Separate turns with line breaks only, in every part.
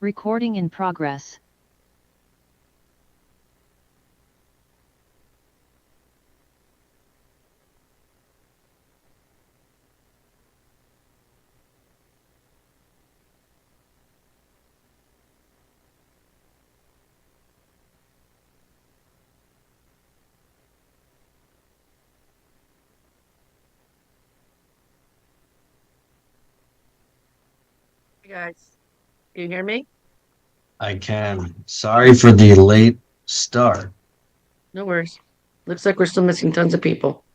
Recording in progress.
Hey guys, can you hear me?
I can. Sorry for the late start.
No worries. Looks like we're still missing tons of people.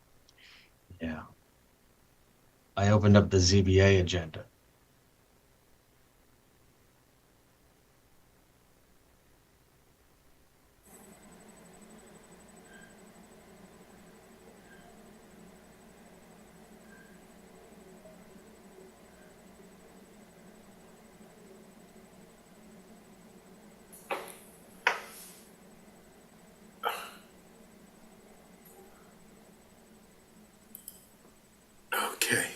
Yeah. I opened up the ZBA agenda.
Okay.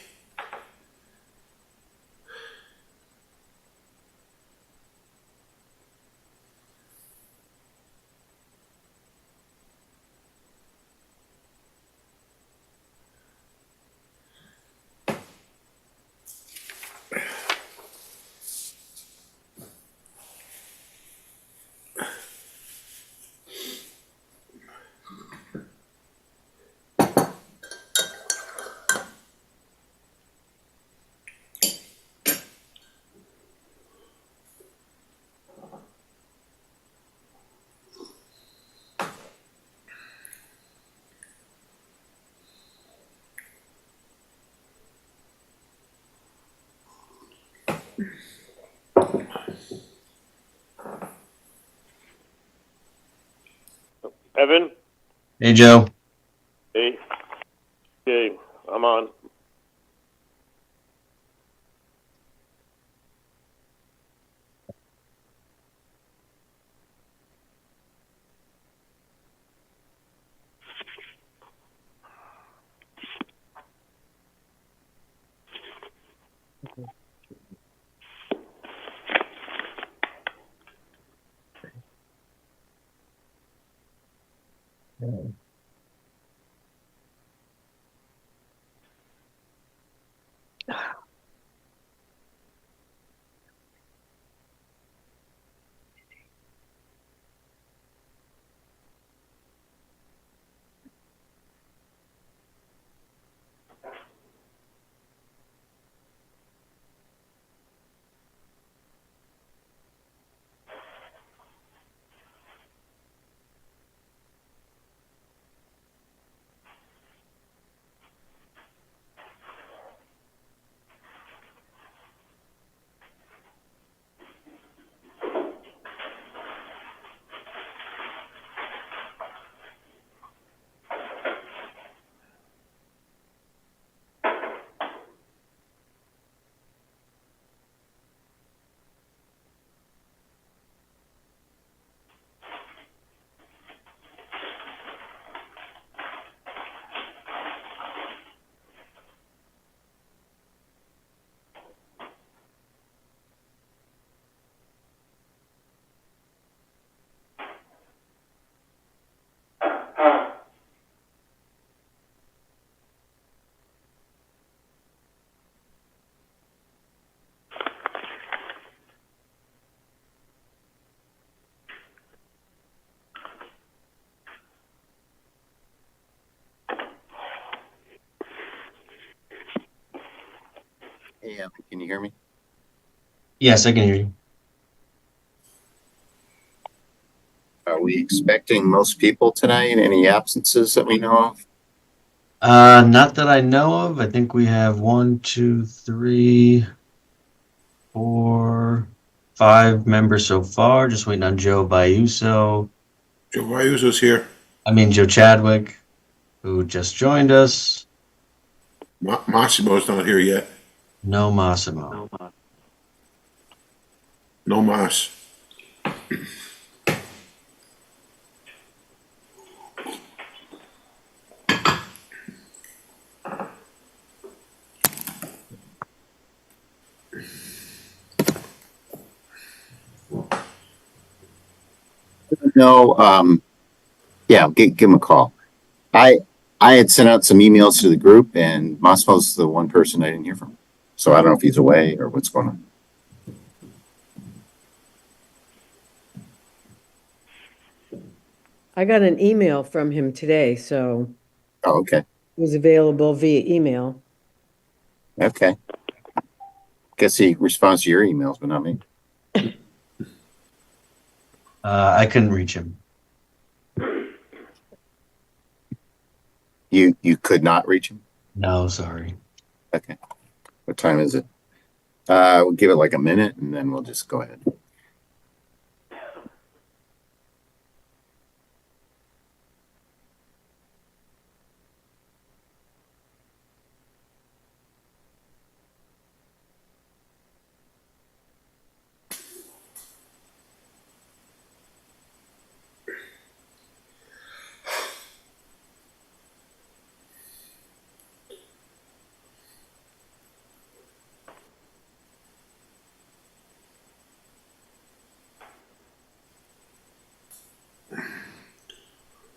Evan?
Hey, Joe.
Hey. Okay, I'm on.
Hey, Evan, can you hear me?
Yes, I can hear you.
Are we expecting most people tonight? Any absences that we know of?
Not that I know of. I think we have one, two, three, four, five members so far. Just waiting on Joe Biuso.
Joe Vyuzo's here.
Joe Chadwick, who just joined us.
Massimo's not here yet.
No Massimo.
No Mas.
No, yeah, give him a call. I had sent out some emails to the group, and Massimo's the one person I didn't hear from. So I don't know if he's away or what's going on.
I got an email from him today, so
Oh, okay.
it was available via email.
Okay. Guess he responds to your emails, but not me.
I couldn't reach him.
You could not reach him?
No, sorry.
Okay. What time is it? We'll give it like a minute and then we'll just go ahead.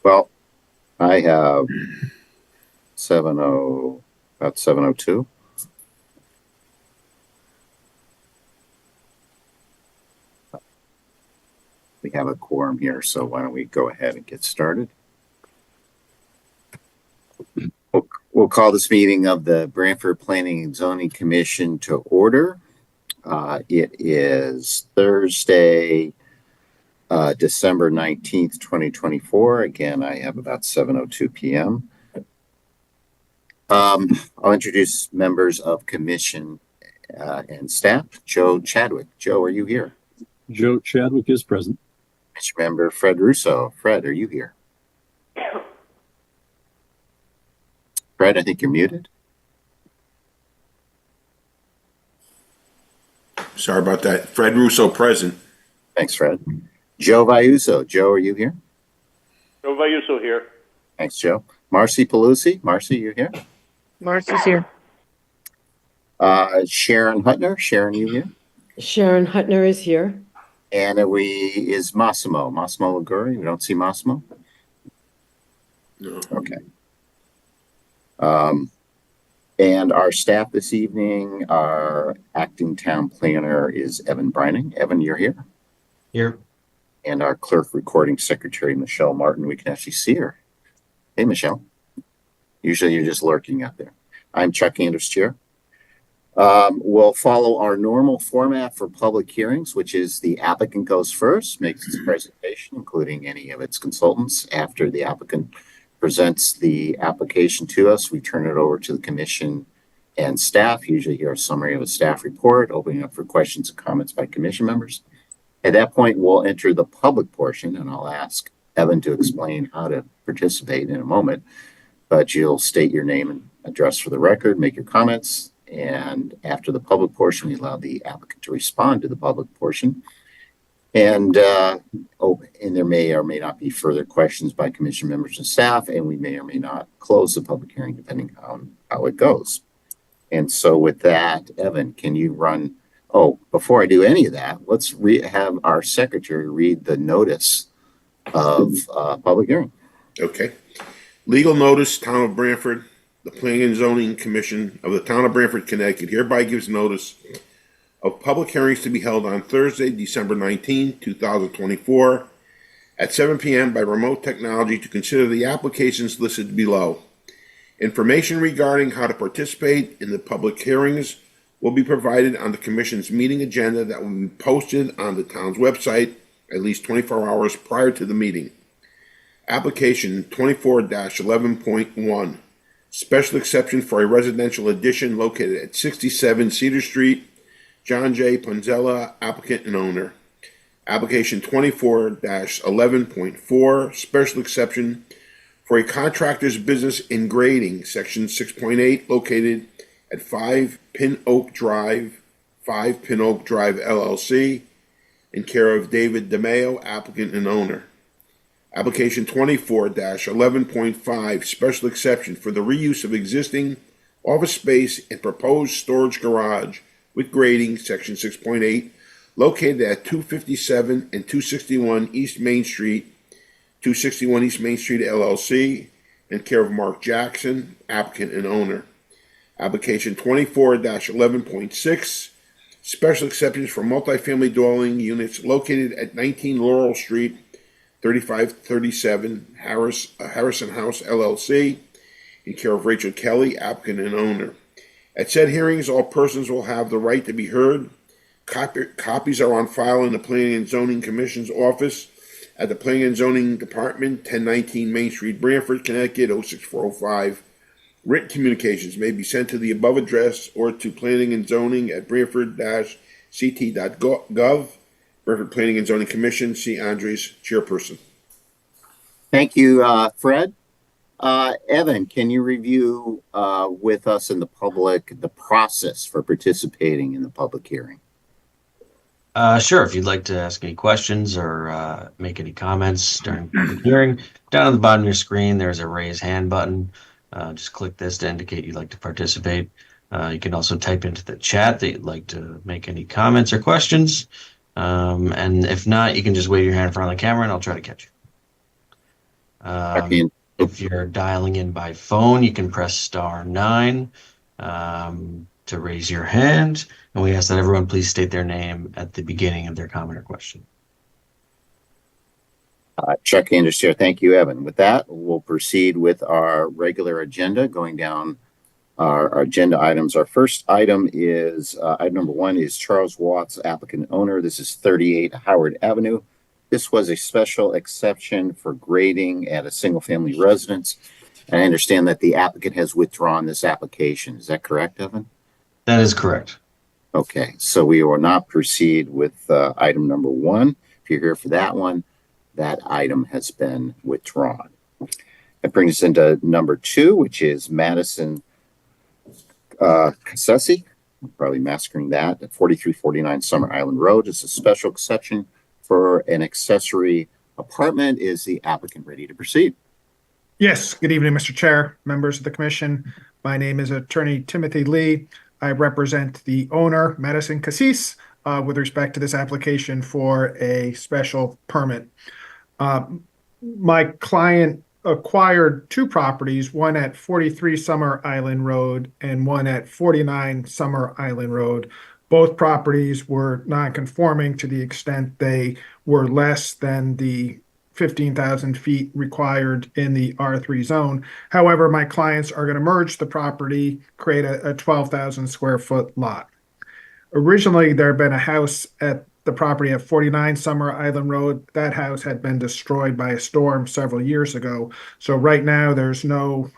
Well, I have about 7:02. We have a quorum here, so why don't we go ahead and get started? We'll call this meeting of the Branford Planning and Zoning Commission to order. It is Thursday, December 19th, 2024. Again, I have about 7:02 p.m. I'll introduce members of commission and staff. Joe Chadwick. Joe, are you here?
Joe Chadwick is present.
Commission member Fred Russo. Fred, are you here? Fred, I think you're muted.
Sorry about that. Fred Russo present.
Thanks, Fred. Joe Viuso. Joe, are you here?
Joe Vayuso here.
Thanks, Joe. Marcy Pelusi. Marcy, you here?
Marcy's here.
Sharon Hutner. Sharon, you here?
Sharon Hutner is here.
And is Massimo Liguri. We don't see Massimo.
No.
Okay. And our staff this evening, our acting town planner is Evan Brining. Evan, you're here.
Here.
And our clerk recording secretary, Michelle Martin. We can actually see her. Hey, Michelle. Usually you're just lurking out there. I'm Chuck Anders, chair. We'll follow our normal format for public hearings, which is the applicant goes first, makes its presentation, including any of its consultants. After the applicant presents the application to us, we turn it over to the commission and staff, usually hear a summary of a staff report, opening up for questions and comments by commission members. At that point, we'll enter the public portion, and I'll ask Evan to explain how to participate in a moment, but you'll state your name and address for the record, make your comments, and after the public portion, we allow the applicant to respond to the public portion. And there may or may not be further questions by commission members and staff, and we may or may not close the public hearing depending on how it goes. And so with that, Evan, can you run? Oh, before I do any of that, let's have our secretary read the notice of public hearing.
Okay. Legal notice, Town of Branford. The Planning and Zoning Commission of the Town of Branford, Connecticut hereby gives notice of public hearings to be held on Thursday, December 19, 2024 at 7 p.m. by remote technology to consider the applications listed below. Information regarding how to participate in the public hearings will be provided on the Commission's meeting agenda that will be posted on the town's website at least 24 hours prior to the meeting. Application 24-11.1. Special exception for a residential addition located at 67 Cedar Street. John J. Ponzella, applicant and owner. Application 24-11.4. Special exception for a contractor's business in grading, section 6.8, located at 5 Pin Oak Drive LLC, in care of David DeMeo, applicant and owner. Application 24-11.5, special exception for the reuse of existing office space and proposed storage garage with grading, section 6.8, located at 257 and 261 East Main Street, 261 East Main Street LLC, in care of Mark Jackson, applicant and owner. Application 24-11.6, special exceptions for multifamily dwelling units located at 19 Laurel Street, 3537 Harrison House LLC, in care of Rachel Kelly, applicant and owner. At said hearings, all persons will have the right to be heard. Copies are on file in the Planning and Zoning Commission's office at the Planning and Zoning Department, 1019 Main Street, Branford, Connecticut, 06405. Written communications may be sent to the above address or to Planning and Zoning at branford-ct.gov. Branford Planning and Zoning Commission, C. Andres, chairperson.
Thank you, Fred. Evan, can you review with us and the public the process for participating in the public hearing?
Sure. If you'd like to ask any questions or make any comments during the hearing, down at the bottom of your screen, there's a raise hand button. Just click this to indicate you'd like to participate. You can also type into the chat that you'd like to make any comments or questions. And if not, you can just wave your hand in front of the camera and I'll try to catch you. If you're dialing in by phone, you can press *9 to raise your hand. And we ask that everyone please state their name at the beginning of their comment or question.
Chuck Anders here. Thank you, Evan. With that, we'll proceed with our regular agenda, going down our agenda items. Our first item is item number 1 is Charles Watts, applicant owner. This is 38 Howard Avenue. This was a special exception for grading at a single-family residence. And I understand that the applicant has withdrawn this application. Is that correct, Evan?
That is correct.
Okay, so we will not proceed with item number 1. If you're here for that one, that item has been withdrawn. That brings us into number 2, which is Madison Cassesi. I'm probably massacring that, at 4349 Summer Island Road. It's a special exception for an accessory apartment. Is the applicant ready to proceed?
Yes. Good evening, Mr. Chair, members of the commission. My name is Attorney Timothy Lee. I represent the owner, Madison Cassis, with respect to this application for a special permit. My client acquired 2 properties, one at 43 Summer Island Road and one at 49 Summer Island Road. Both properties were non-conforming to the extent they were less than the 15,000 feet required in the R3 zone. However, my clients are going to merge the property, create a 12,000 square foot lot. Originally, there had been a house at the property at 49 Summer Island Road. That house had been destroyed by a storm several years ago. So right now, there's no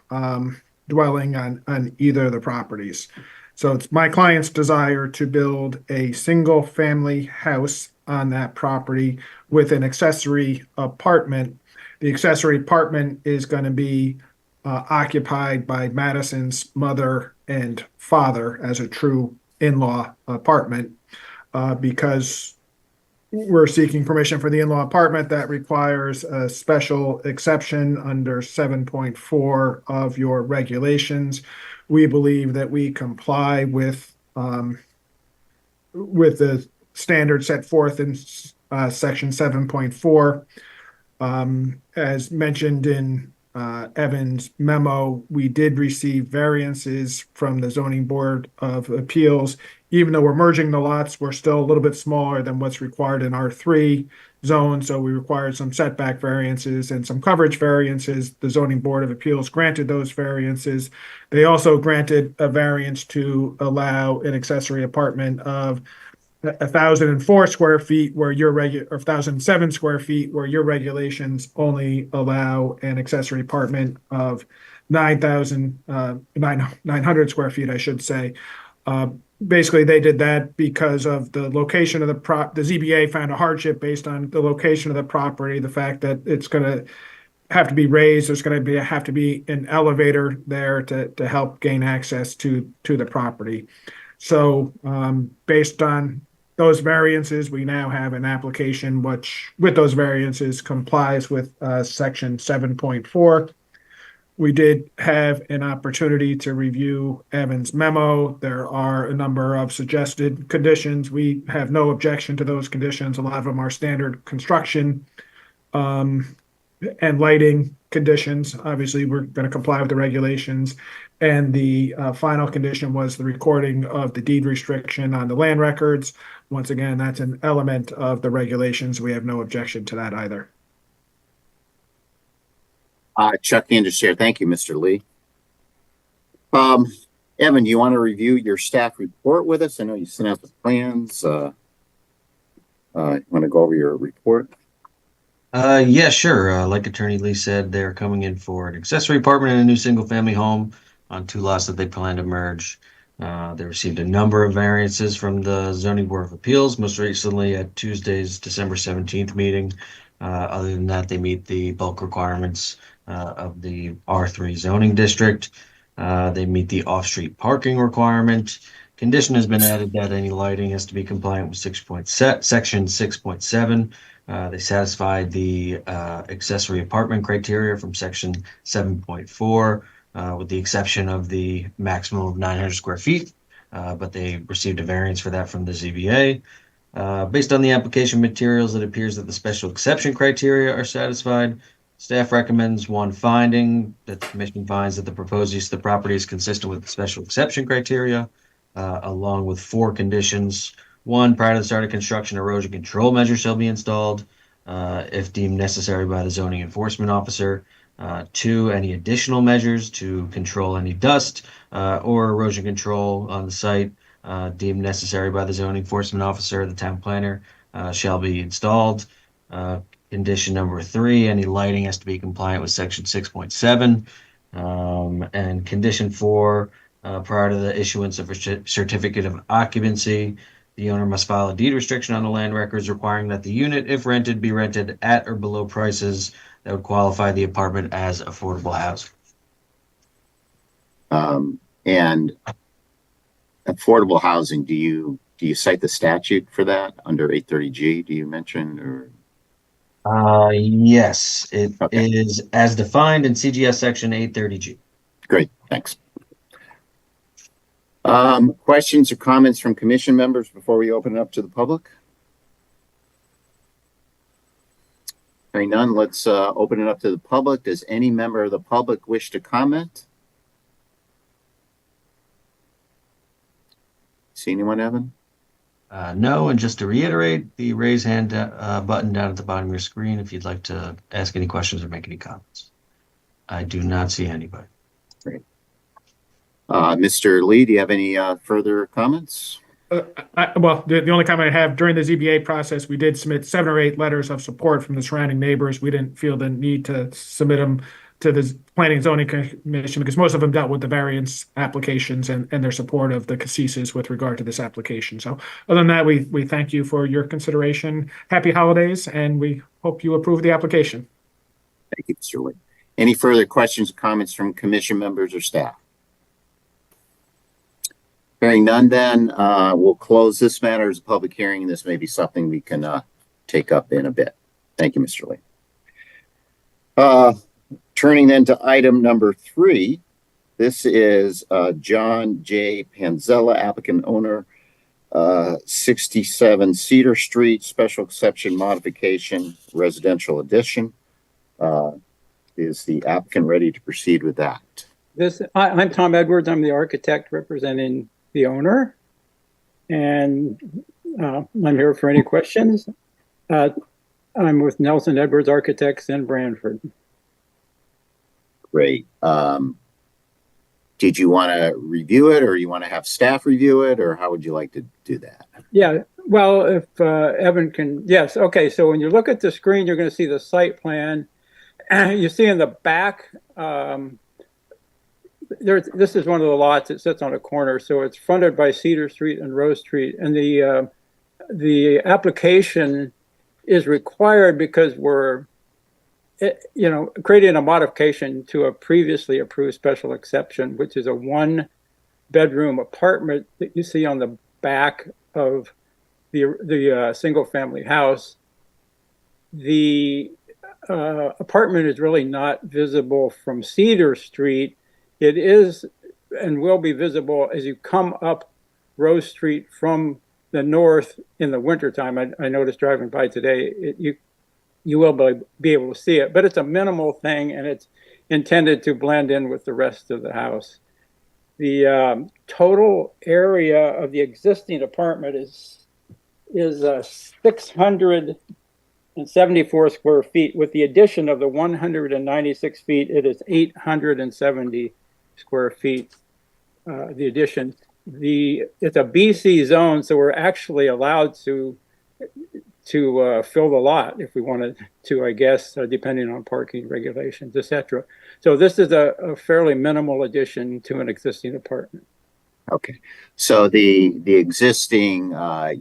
dwelling on either of the properties. So it's my client's desire to build a single family house on that property with an accessory apartment. The accessory apartment is going to be occupied by Madison's mother and father as a true in-law apartment. Because we're seeking permission for the in-law apartment, that requires a special exception under 7.4 of your regulations. We believe that we comply with the standards set forth in section 7.4. As mentioned in Evan's memo, we did receive variances from the Zoning Board of Appeals. Even though we're merging the lots, we're still a little bit smaller than what's required in R3 zone, so we required some setback variances and some coverage variances. The Zoning Board of Appeals granted those variances. They also granted a variance to allow an accessory apartment of 1,004 square feet where your or 1,007 square feet where your regulations only allow an accessory apartment of 900 square feet, I should say. Basically, they did that because of the location of the ZBA found a hardship based on the location of the property, the fact that it's going to have to be raised. There's going to have to be an elevator there to help gain access to the property. So based on those variances, we now have an application which, with those variances, complies with section 7.4. We did have an opportunity to review Evan's memo. There are a number of suggested conditions. We have no objection to those conditions. A lot of them are standard construction and lighting conditions. Obviously, we're going to comply with the regulations. And the final condition was the recording of the deed restriction on the land records. Once again, that's an element of the regulations. We have no objection to that either.
Chuck Anders Chair. Thank you, Mr. Lee. Evan, you want to review your staff report with us? I know you sent out the plans. You want to go over your report?
Yeah, sure. Like Attorney Lee said, they're coming in for an accessory apartment and a new single-family home on 2 lots that they plan to merge. They received a number of variances from the Zoning Board of Appeals, most recently at Tuesday's December 17th meeting. Other than that, they meet the bulk requirements of the R3 zoning district. They meet the off-street parking requirement. Condition has been added that any lighting has to be compliant with section 6.7. They satisfied the accessory apartment criteria from section 7.4, with the exception of the maximum of 900 square feet, but they received a variance for that from the ZBA. Based on the application materials, it appears that the special exception criteria are satisfied. Staff recommends one finding, that the commission finds that the proposed use of the property is consistent with the special exception criteria, along with 4 conditions. 1, prior to the start of construction, erosion control measures shall be installed, if deemed necessary by the zoning enforcement officer. 2, any additional measures to control any dust or erosion control on the site deemed necessary by the zoning enforcement officer, the town planner, shall be installed. Condition number 3, any lighting has to be compliant with section 6.7. And condition 4, prior to the issuance of a certificate of occupancy, the owner must file a deed restriction on the land records requiring that the unit, if rented, be rented at or below prices that would qualify the apartment as affordable housing.
And affordable housing, do you cite the statute for that under 830G? Do you mention or?
Yes, it
Okay.
is as defined in CGS section 830G.
Great, thanks. Questions or comments from commission members before we open it up to the public? Hearing none, let's open it up to the public. Does any member of the public wish to comment? See anyone, Evan?
No, and just to reiterate, the raise hand button down at the bottom of your screen if you'd like to ask any questions or make any comments. I do not see anybody.
Great. Mr. Lee, do you have any further comments?
Well, the only comment I have, during the ZBA process, we did submit 7 or 8 letters of support from the surrounding neighbors. We didn't feel the need to submit them to the Planning and Zoning Commission because most of them dealt with the variance applications and their support of the CASISs with regard to this application. So other than that, we thank you for your consideration. Happy holidays, and we hope you approve the application.
Thank you, Mr. Lee. Any further questions or comments from commission members or staff? Hearing none, then we'll close this matter as a public hearing. This may be something we can take up in a bit. Thank you, Mr. Lee. Turning then to item number 3. This is John J. Panzella, applicant owner, 67 Cedar Street, special exception modification, residential addition. Is the applicant ready to proceed with that?
I'm Tom Edwards. I'm the architect representing the owner, and I'm here for any questions. I'm with Nelson Edwards Architects in Branford.
Great. Did you want to review it, or you want to have staff review it, or how would you like to do that?
Yeah, well, if Evan can, yes. Okay, so when you look at the screen, you're going to see the site plan. You see in the back, this is one of the lots that sits on a corner, so it's fronted by Cedar Street and Rose Street, and the application is required because we're creating a modification to a previously approved special exception, which is a 1-bedroom apartment that you see on the back of the single family house. The apartment is really not visible from Cedar Street. It is and will be visible as you come up Rose Street from the north in the wintertime. I noticed driving by today, you will be able to see it, but it's a minimal thing and it's intended to blend in with the rest of the house. The total area of the existing apartment is 674 square feet. With the addition of the 196 feet, it is 870 square feet. The addition, it's a BC zone, so we're actually allowed to fill the lot if we wanted to, I guess, depending on parking regulations, etc. So this is a fairly minimal addition to an existing apartment.
Okay, so the existing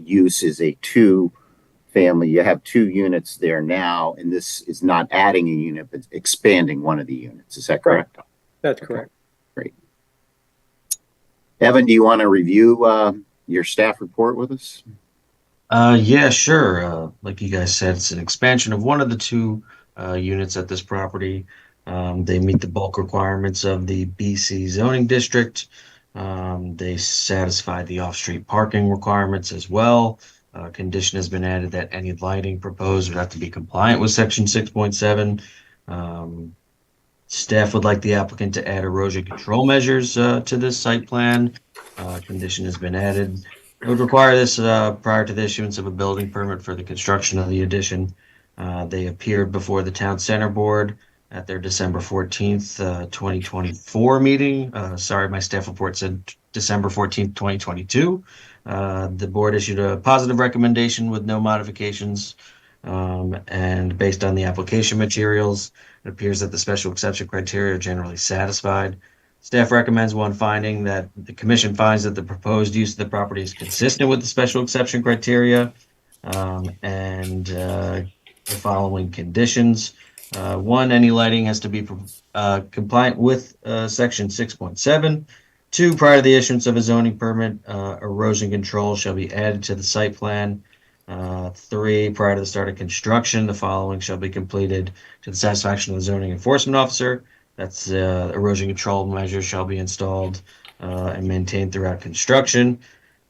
use is a two-family. You have 2 units there now, and this is not adding a unit, but expanding one of the units. Is that correct?
That's correct.
Great. Evan, do you want to review your staff report with us?
Yeah, sure. Like you guys said, it's an expansion of one of the 2 units at this property. They meet the bulk requirements of the BC zoning district. They satisfy the off-street parking requirements as well. Condition has been added that any lighting proposed would have to be compliant with section 6.7. Staff would like the applicant to add erosion control measures to this site plan. Condition has been added. It would require this prior to the issuance of a building permit for the construction of the addition. They appeared before the Town Center Board at their December 14th, 2024 meeting. Sorry, my staff report said December 14th, 2022. The board issued a positive recommendation with no modifications. And based on the application materials, it appears that the special exception criteria are generally satisfied. Staff recommends one finding that the commission finds that the proposed use of the property is consistent with the special exception criteria and the following conditions. 1, any lighting has to be compliant with section 6.7. 2, prior to the issuance of a zoning permit, erosion control shall be added to the site plan. 3, prior to the start of construction, the following shall be completed to the satisfaction of the zoning enforcement officer. That's erosion control measures shall be installed and maintained throughout construction.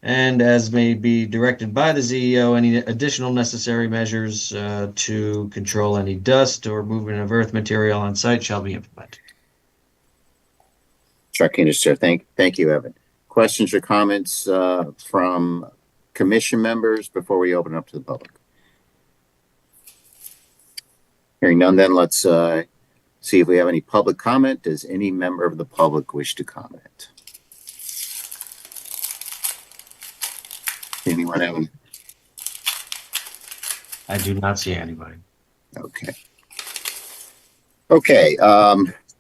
And as may be directed by the CEO, any additional necessary measures to control any dust or movement of earth material on site shall be implemented.
Chuck Anderson, thank you, Evan. Questions or comments from commission members before we open up to the public? Hearing none, then let's see if we have any public comment. Does any member of the public wish to comment? Anyone have any?
I do not see anybody.
Okay. Okay.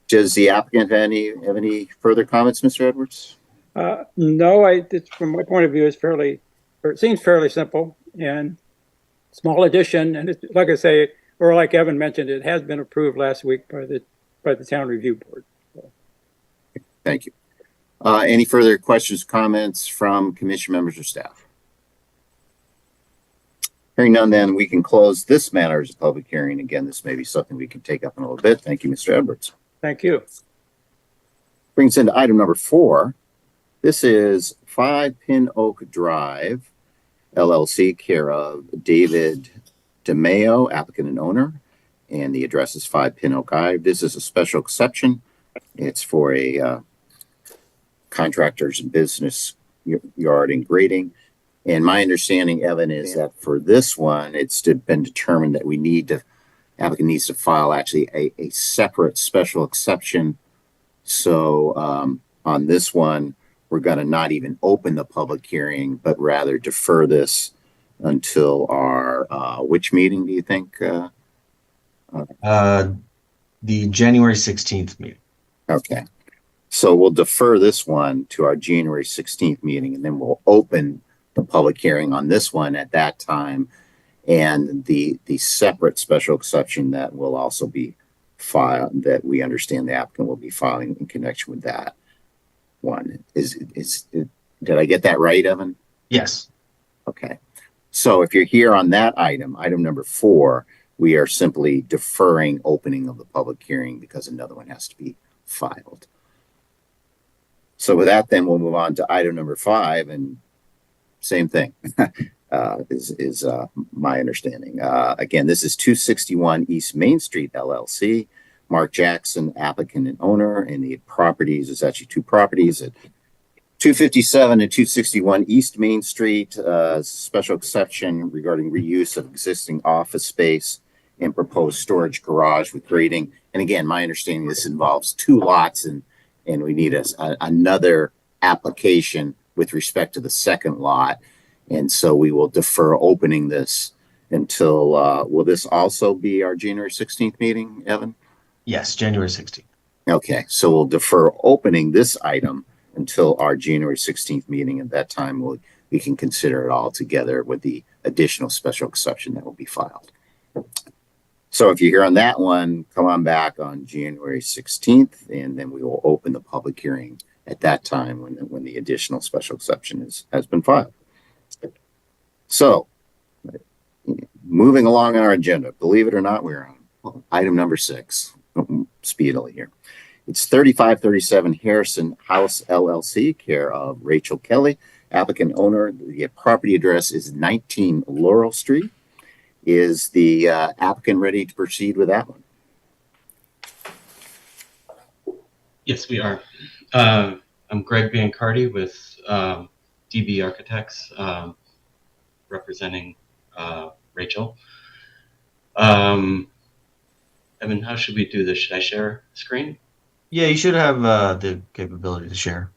Does the applicant have any further comments, Mr. Edwards?
No, from my point of view, it seems fairly simple and small addition. And it's, like I say, or like Evan mentioned, it has been approved last week by the town review board. So.
Thank you. Any further questions, comments from commission members or staff? Hearing none, then we can close this matter as a public hearing. Again, this may be something we can take up in a little bit. Thank you, Mr. Edwards.
Thank you.
Brings into item number 4. This is 5 Pin Oak Drive, LLC, care of David DeMeo, applicant and owner, and the address is 5 Pin Oak Drive. This is a special exception. It's for a contractor's business yard and grading. And my understanding, Evan, is that for this one, it's been determined that applicant needs to file actually a separate special exception. So on this one, we're going to not even open the public hearing, but rather defer this until our, which meeting do you think?
The January 16th meeting.
Okay. So we'll defer this one to our January 16th meeting, and then we'll open the public hearing on this one at that time. And the separate special exception that will also be filed, that we understand the applicant will be filing in connection with that one. Did I get that right, Evan?
Yes.
Okay. So if you're here on that item number 4, We are simply deferring opening of the public hearing because another one has to be filed. So with that, then we'll move on to item number 5, and same thing is my understanding. Again, this is 261 East Main Street LLC. Mark Jackson, applicant and owner, and the properties is actually 2 properties at 257 and 261 East Main Street. Special exception regarding reuse of existing office space and proposed storage garage with grading. And again, my understanding this involves 2 lots, and we need another application with respect to the second lot. And so we will defer opening this until, will this also be our January 16th meeting, Evan?
Yes, January 16th.
Okay, so we'll defer opening this item until our January 16th meeting. At that time, we can consider it all together with the additional special exception that will be filed. So if you're here on that one, come on back on January 16th, and then we will open the public hearing at that time when the additional special exception has been filed. So moving along on our agenda, believe it or not, we're on item number 6, speedily here. It's 3537 Harrison House LLC, care of Rachel Kelly, applicant owner. The property address is 19 Laurel Street. Is the applicant ready to proceed with that one?
Yes, we are. I'm Greg Bancardi with DB Architects, representing Rachel. Evan, how should we do this? Should I share screen?
Yeah, you should have the capability to share.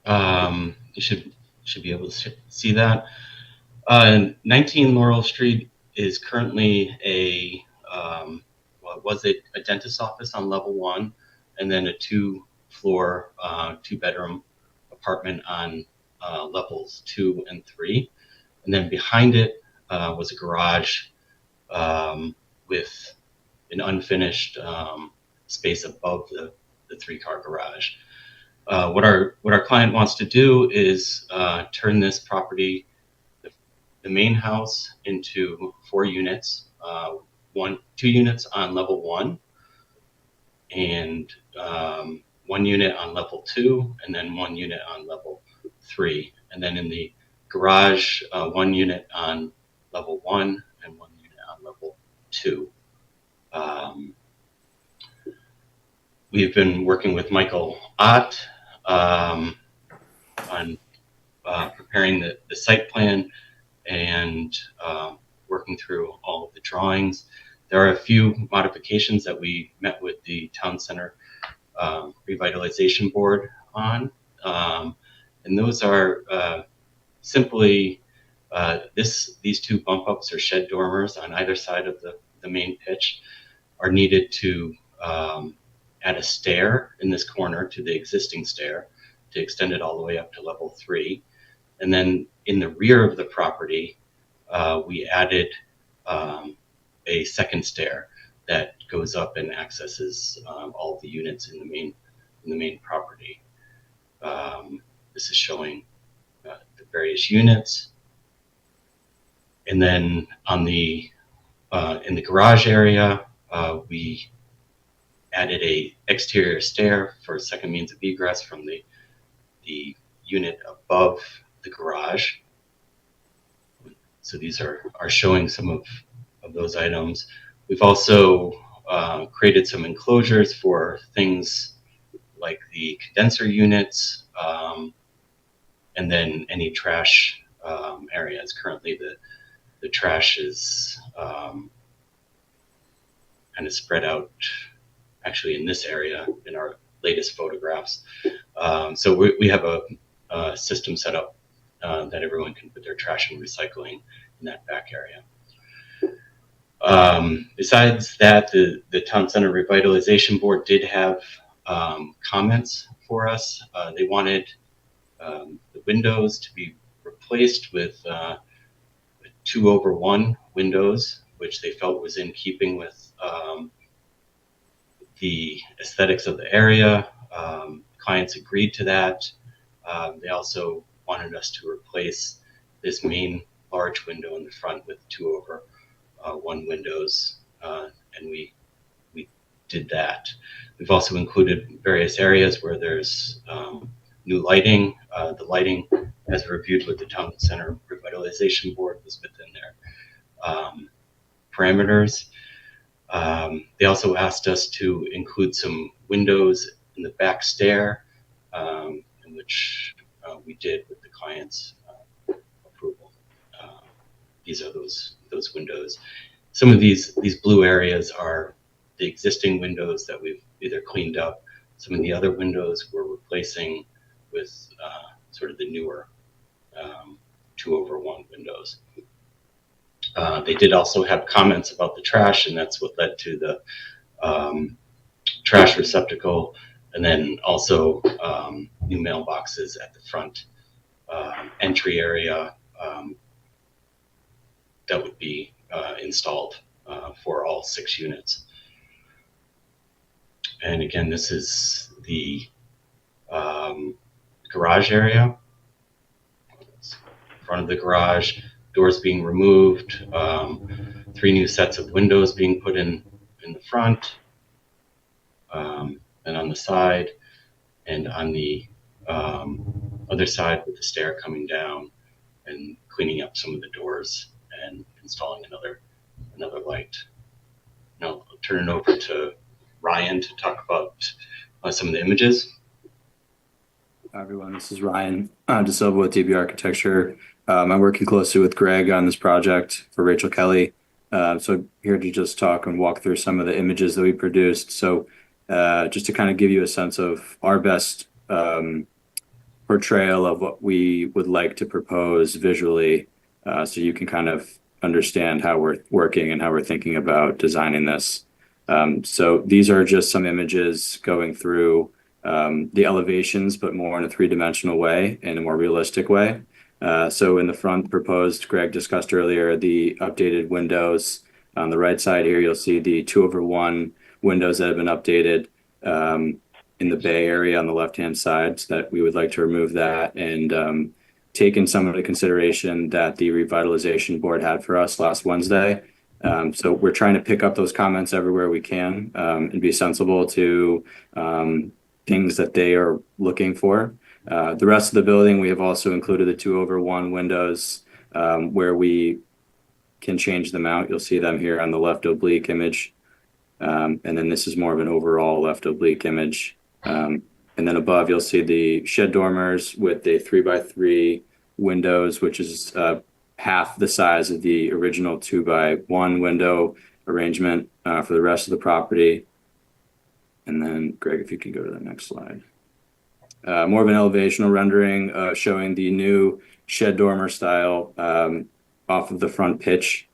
You should be able to see that. 19 Laurel Street is currently well, it was a dentist's office on level 1, and then a 2-floor, 2-bedroom apartment on levels 2 and 3. And then behind it was a garage with an unfinished space above the 3-car garage. What our client wants to do is turn this property, the main house, into 4 units. 2 units on level 1, and 1 unit on level 2, and then 1 unit on level 3. And then in the garage, 1 unit on level 1 and 1 unit on level 2. We've been working with Michael Ott on preparing the site plan and working through all of the drawings. There are a few modifications that we met with the Town Center Revitalization Board on, and those are simply these 2 bump ups or shed dormers on either side of the main pitch are needed to add a stair in this corner to the existing stair to extend it all the way up to level 3. And then in the rear of the property, we added a second stair that goes up and accesses all of the units in the main property. This is showing the various units. And then on the in the garage area, we added a exterior stair for a second means of egress from the unit above the garage. So these are showing some of those items. We've also created some enclosures for things like the condenser units, and then any trash areas. Currently the trash is kind of spread out actually in this area in our latest photographs. So we have a system set up that everyone can put their trash and recycling in that back area. Besides that, the Town Center Revitalization Board did have comments for us. They wanted the windows to be replaced with 2/1 windows, which they felt was in keeping with the aesthetics of the area. Clients agreed to that. They also wanted us to replace this main large window in the front with 2/1 windows, and we did that. We've also included various areas where there's new lighting. The lighting, as reviewed with the Town Center Revitalization Board, was within their parameters. They also asked us to include some windows in the back stair, in which we did with the client's approval. These are those windows. Some of these blue areas are the existing windows that we've either cleaned up. Some of the other windows we're replacing with sort of the newer 2/1 windows. They did also have comments about the trash, and that's what led to the trash receptacle, and then also new mailboxes at the front entry area that would be installed for all 6 units. And again, this is the garage area. Front of the garage, doors being removed, 3 new sets of windows being put in the front, and on the side, and on the other side with the stair coming down, and cleaning up some of the doors and installing another light. Now I'll turn it over to Ryan to talk about some of the images.
Hi everyone, this is Ryan DeSilva with DB Architecture. I'm working closely with Greg on this project for Rachel Kelly. So I'm here to just talk and walk through some of the images that we produced. So just to kind of give you a sense of our best portrayal of what we would like to propose visually, so you can kind of understand how we're working and how we're thinking about designing this. So these are just some images going through the elevations, but more in a 3-dimensional way, in a more realistic way. So in the front proposed, Greg discussed earlier, the updated windows. On the right side here, you'll see the 2/1 windows that have been updated in the bay area on the left-hand side, so that we would like to remove that and take in some of the consideration that the revitalization board had for us last Wednesday. So we're trying to pick up those comments everywhere we can and be sensible to things that they are looking for. The rest of the building, we have also included the 2/1 windows where we can change them out. You'll see them here on the left oblique image. And then this is more of an overall left oblique image. And then above, you'll see the shed dormers with the 3x3 windows, which is half the size of the original 2x1 window arrangement for the rest of the property. And then, Greg, if you could go to the next slide. More of an elevational rendering showing the new shed dormer style off of the front pitch.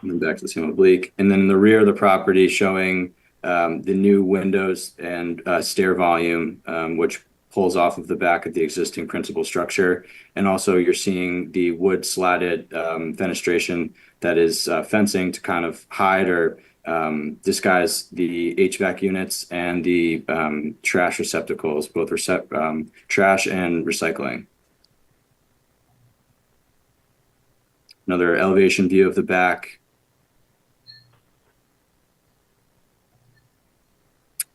And then back to the same oblique. And then in the rear of the property showing the new windows and stair volume, which pulls off of the back of the existing principal structure. And also you're seeing the wood slatted fenestration that is fencing to kind of hide or disguise the HVAC units and the trash receptacles, both trash and recycling. Another elevation view of the back.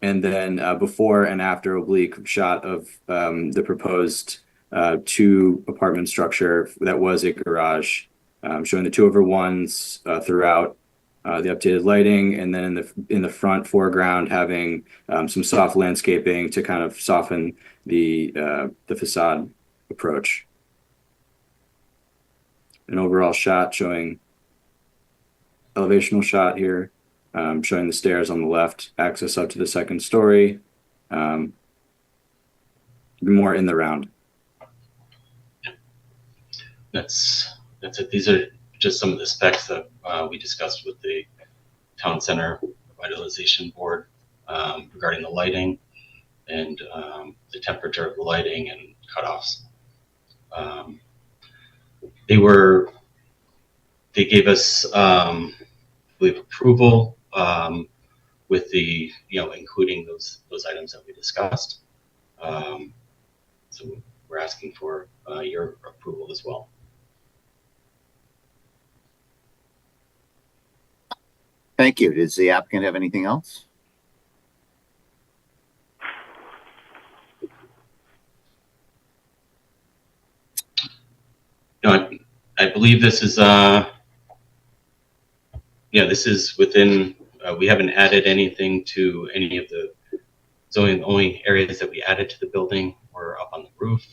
And then before and after oblique shot of the proposed 2-apartment structure that was a garage, showing the 2/1s throughout, the updated lighting, and then in the front foreground having some soft landscaping to kind of soften the facade approach. An overall shot showing elevational shot here. Showing the stairs on the left, access up to the 2nd story, more in the round.
That's it. These are just some of the specs that we discussed with the Town Center Revitalization Board regarding the lighting and the temperature of the lighting and cutoffs. They gave us, I believe, approval with the, including those items that we discussed. So we're asking for your approval as well.
Thank you. Does the applicant have anything else?
No, I believe this is, this is within, we haven't added anything to any of the zoning. The only areas that we added to the building were up on the roof.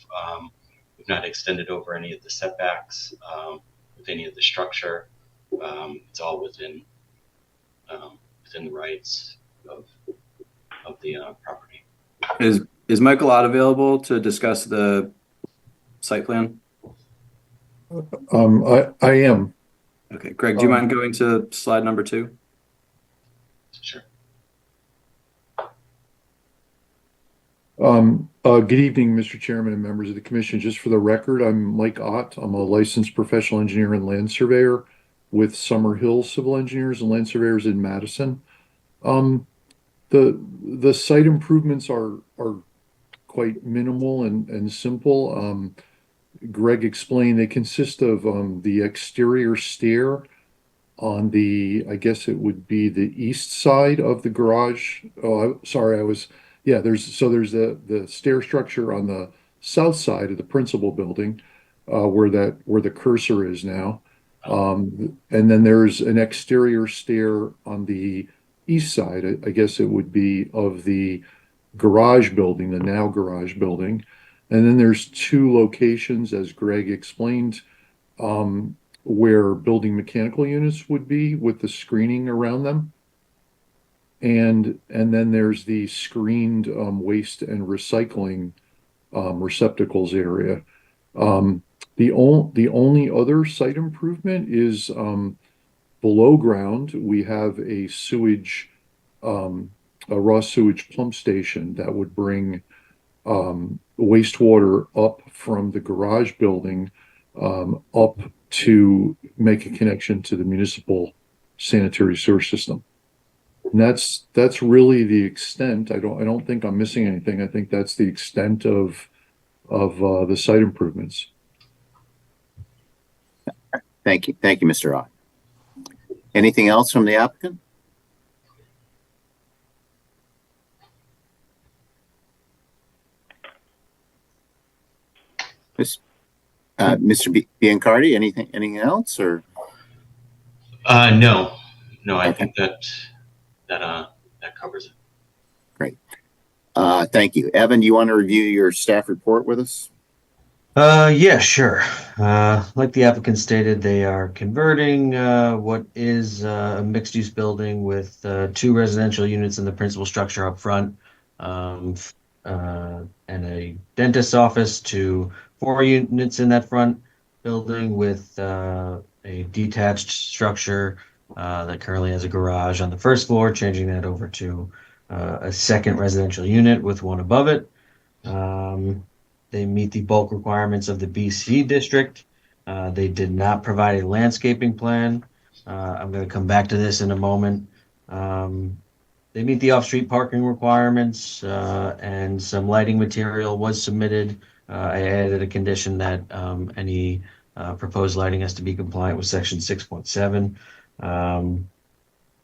We've not extended over any of the setbacks with any of the structure. It's all within the rights of the property.
Is Michael Ott available to discuss the site plan?
I am.
Okay, Greg, do you mind going to slide number 2?
Sure.
Good evening, Mr. Chairman and members of the commission. Just for the record, I'm Mike Ott. I'm a licensed professional engineer and land surveyor with Summer Hill Civil Engineers and Land Surveyors in Madison. The site improvements are quite minimal and simple. Greg explained they consist of the exterior stair on the, I guess it would be the east side of the garage. Oh, sorry, there's the stair structure on the south side of the principal building, where the cursor is now. And then there's an exterior stair on the east side. I guess it would be of the garage building, the now garage building. And then there's 2 locations, as Greg explained, where building mechanical units would be with the screening around them. And then there's the screened waste and recycling receptacles area. The only other site improvement is below ground. We have a raw sewage pump station that would bring wastewater up from the garage building up to make a connection to the municipal sanitary sewer system. And that's really the extent. I don't think I'm missing anything. I think that's the extent of the site improvements.
Thank you, Mr. Ott. Anything else from the applicant? Mr. Biancardi, anything else, or?
No, I
Okay.
think that covers it.
Great. Thank you. Evan, do you want to review your staff report with us?
Yeah, sure. Like the applicant stated, they are converting what is a mixed-use building with 2 residential units in the principal structure up front, and a dentist's office to 4 units in that front building with a detached structure that currently has a garage on the first floor, changing that over to a second residential unit with 1 above it. They meet the bulk requirements of the BC district. They did not provide a landscaping plan. I'm going to come back to this in a moment. They meet the off-street parking requirements, and some lighting material was submitted. I added a condition that any proposed lighting has to be compliant with section 6.7.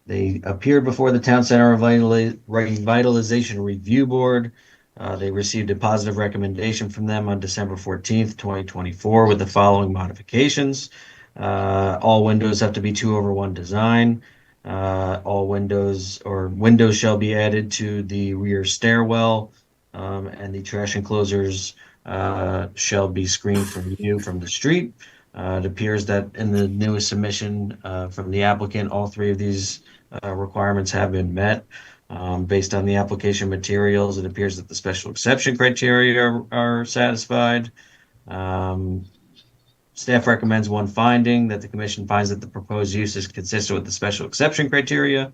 They appeared before the Town Center Revitalization Review Board. They received a positive recommendation from them on December 14th, 2024 with the following modifications. All windows have to be 2/1 design. All windows shall be added to the rear stairwell, and the trash enclosures shall be screened from view from the street. It appears that in the newest submission from the applicant, all 3 of these requirements have been met. Based on the application materials, it appears that the special exception criteria are satisfied. Staff recommends 1 finding, that the commission finds that the proposed use is consistent with the special exception criteria,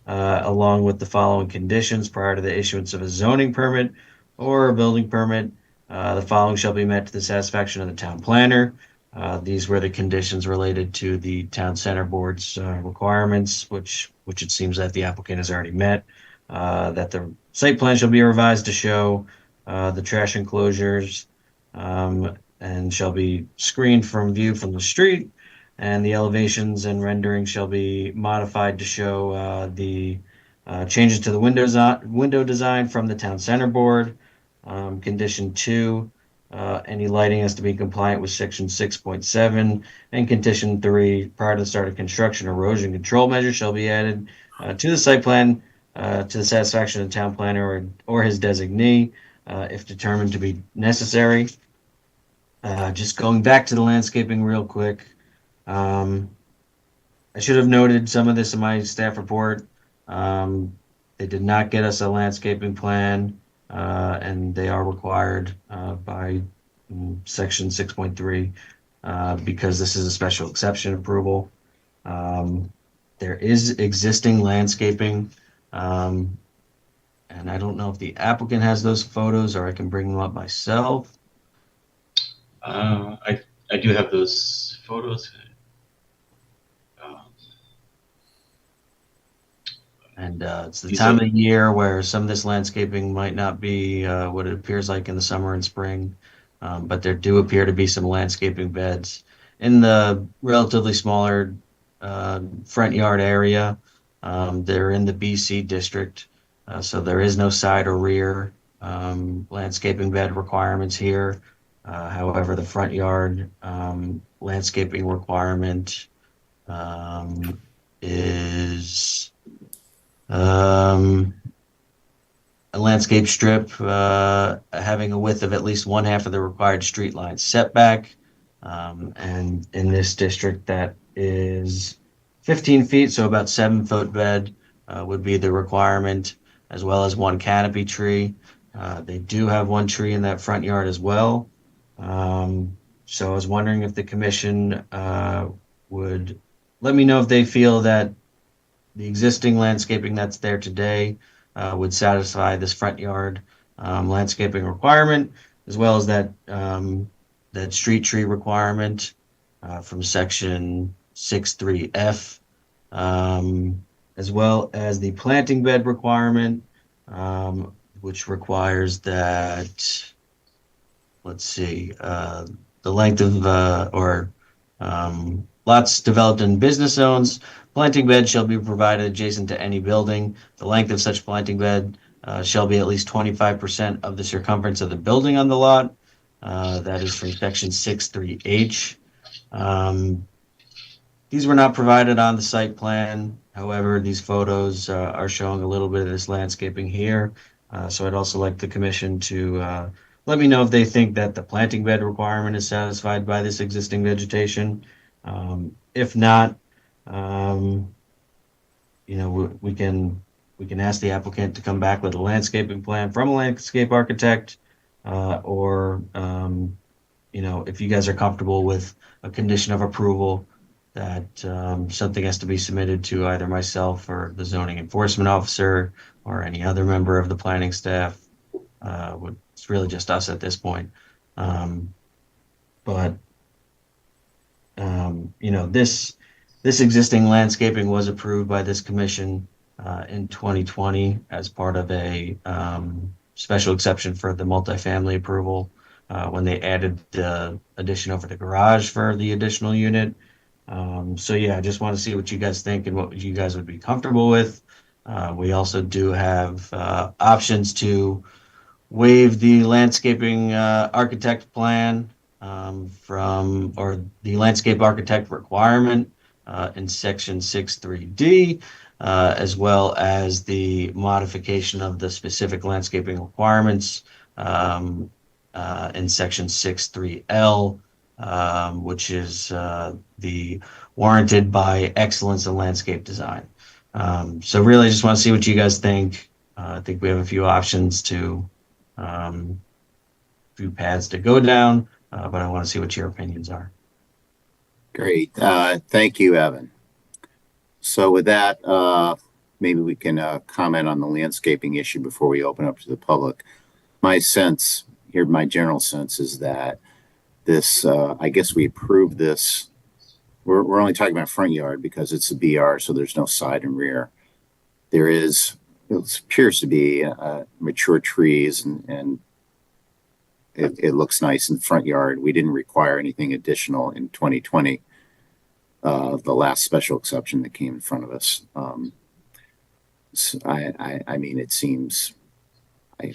along with the following conditions prior to the issuance of a zoning permit or a building permit. The following shall be met to the satisfaction of the town planner. These were the conditions related to the town center board's requirements, which it seems that the applicant has already met. That the site plan shall be revised to show the trash enclosures and shall be screened from view from the street, and the elevations and rendering shall be modified to show the changes to the window design from the town center board. Condition 2. Any lighting has to be compliant with section 6.7, and condition 3, prior to the start of construction, erosion control measures shall be added to the site plan to the satisfaction of the town planner or his designee, if determined to be necessary. Just going back to the landscaping real quick. I should have noted some of this in my staff report. They did not get us a landscaping plan, and they are required by section 6.3 because this is a special exception approval. There is existing landscaping, and I don't know if the applicant has those photos or I can bring them up myself.
I do have those photos.
And it's the time of the year where some of this landscaping might not be what it appears like in the summer and spring, but there do appear to be some landscaping beds in the relatively smaller front yard area. They're in the BC district, so there is no side or rear landscaping bed requirements here. However, the front yard landscaping requirement is a landscape strip having a width of at least one half of the required street line setback. And in this district, that is 15 feet, so about 7-foot bed would be the requirement, as well as one canopy tree. They do have one tree in that front yard as well. So I was wondering if the commission would let me know if they feel that the existing landscaping that's there today would satisfy this front yard landscaping requirement, as well as that that street tree requirement from section 6.3F, as well as the planting bed requirement, which requires that, let's see, the length of lots developed in business zones. Planting bed shall be provided adjacent to any building. The length of such planting bed shall be at least 25% of the circumference of the building on the lot. That is from section 6.3H. These were not provided on the site plan. However, these photos are showing a little bit of this landscaping here. So I'd also like the commission to let me know if they think that the planting bed requirement is satisfied by this existing vegetation. If not, we can ask the applicant to come back with a landscaping plan from a landscape architect, or if you guys are comfortable with a condition of approval that something has to be submitted to either myself or the zoning enforcement officer or any other member of the planning staff. It's really just us at this point. This existing landscaping was approved by this commission in 2020 as part of a special exception for the multifamily approval when they added the addition over the garage for the additional unit. So yeah, I just want to see what you guys think and what you guys would be comfortable with. We also do have options to waive the landscaping architect plan or the landscape architect requirement in section 6.3D, as well as the modification of the specific landscaping requirements in section 6.3L, which is the warranted by excellence in landscape design. So really just want to see what you guys think. I think we have a few options few paths to go down, but I want to see what your opinions are.
Great. Thank you, Evan. So with that, maybe we can comment on the landscaping issue before we open up to the public. My general sense is that this, I guess we approved this. We're only talking about front yard because it's a BR, so there's no side and rear. There is, it appears to be mature trees and it looks nice in the front yard. We didn't require anything additional in 2020. The last special exception that came in front of us. So I mean, it seems, I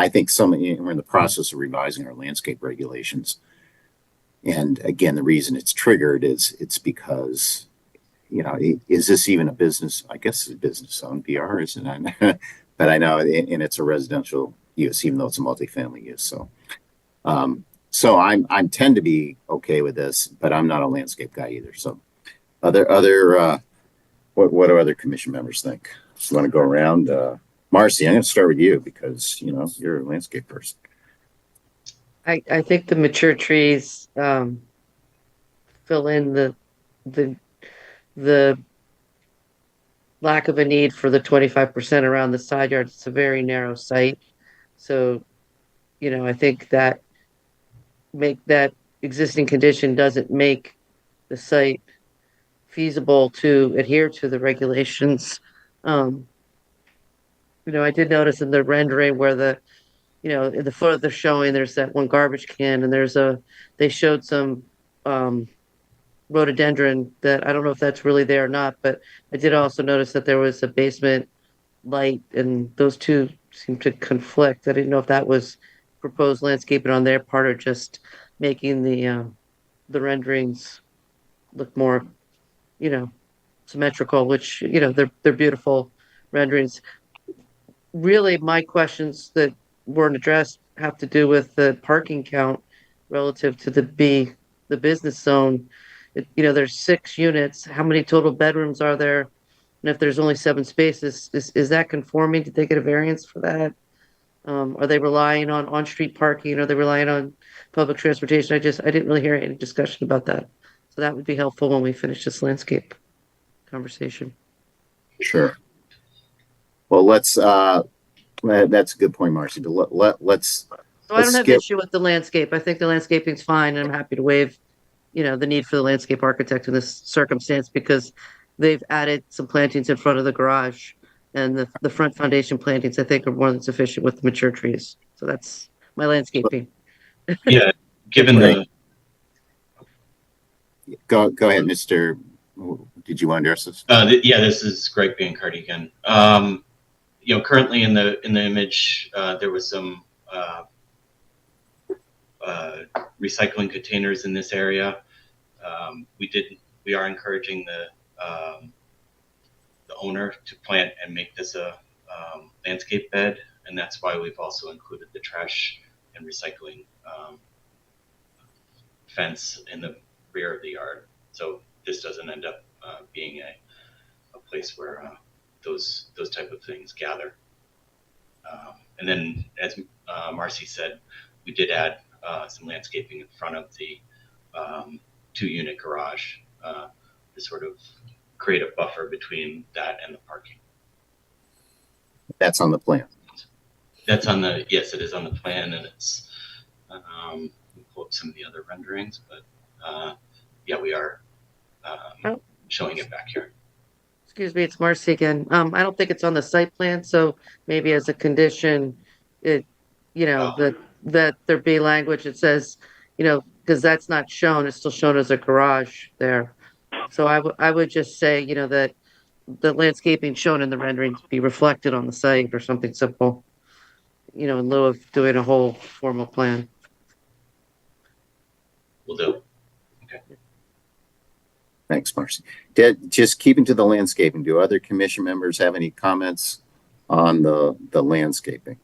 think we're in the process of revising our landscape regulations. And again, the reason it's triggered is it's because, you know, is this even a business? I guess it's a business zone, BR, isn't it? But I know, and it's a residential use, even though it's a multifamily use. So, I'm tend to be okay with this, but I'm not a landscape guy either. So, what do other commission members think? Just want to go around. Marcy, I'm going to start with you because you know you're a landscape person.
I think the mature trees fill in the lack of a need for the 25% around the side yard. It's a very narrow site. So, you know, I think that existing condition doesn't make the site feasible to adhere to the regulations. You know, I did notice in the rendering where in the photo they're showing, there's that one garbage can and they showed some rhododendron that I don't know if that's really there or not, but I did also notice that there was a basement light and those two seem to conflict. I didn't know if that was proposed landscaping on their part or just making the renderings look more, you know, symmetrical, which, you know, they're beautiful renderings. Really, my questions that weren't addressed have to do with the parking count relative to the business zone. You know, there's 6 units. How many total bedrooms are there? And if there's only 7 spaces, is that conforming? Did they get a variance for that? Are they relying on on-street parking? Are they relying on public transportation? I didn't really hear any discussion about that. So that would be helpful when we finish this landscape conversation.
Sure. Well, that's a good point, Marcy. But let's.
So I don't have issue with the landscape. I think the landscaping's fine, and I'm happy to waive, you know, the need for the landscape architect in this circumstance because they've added some plantings in front of the garage, and the front foundation plantings I think are more than sufficient with the mature trees. So that's my landscaping.
Yeah, given the
Go ahead, Mr. Did you want to address this?
yeah, this is Greg Biancardi again. You know, currently in the image, there was some recycling containers in this area. We are encouraging the owner to plant and make this a landscape bed, and that's why we've also included the trash and recycling fence in the rear of the yard. So this doesn't end up being a place where those type of things gather. And then, as Marcy said, we did add some landscaping in front of the 2-unit garage to sort of create a buffer between that and the parking.
That's on the plan.
That's on the, yes, it is on the plan, and it's, we'll pull up some of the other renderings, but yeah, we are showing it back here.
Excuse me, it's Marcy again. I don't think it's on the site plan, so maybe as a condition, that there be language that says, you know, because that's not shown, it's still shown as a garage there. So I would just say, you know, that the landscaping shown in the renderings be reflected on the site or something simple, you know, in lieu of doing a whole formal plan.
Will do. Okay.
Thanks, Marcy. Just keeping to the landscaping, do other commission members have any comments on the landscaping?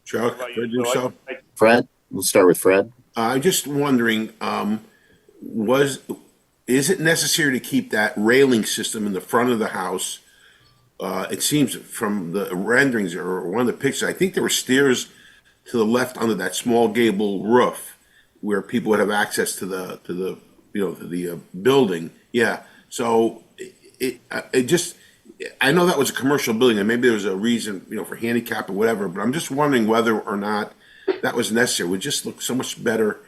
Chuck,
Fred, we'll start with Fred.
I'm just wondering, is it necessary to keep that railing system in the front of the house? It seems from the renderings or one of the pictures, I think there were stairs to the left under that small gable roof where people would have access to the building. Yeah. So I know that was a commercial building and maybe there was a reason, you know, for handicap or whatever, but I'm just wondering whether or not that was necessary. It would just look so much better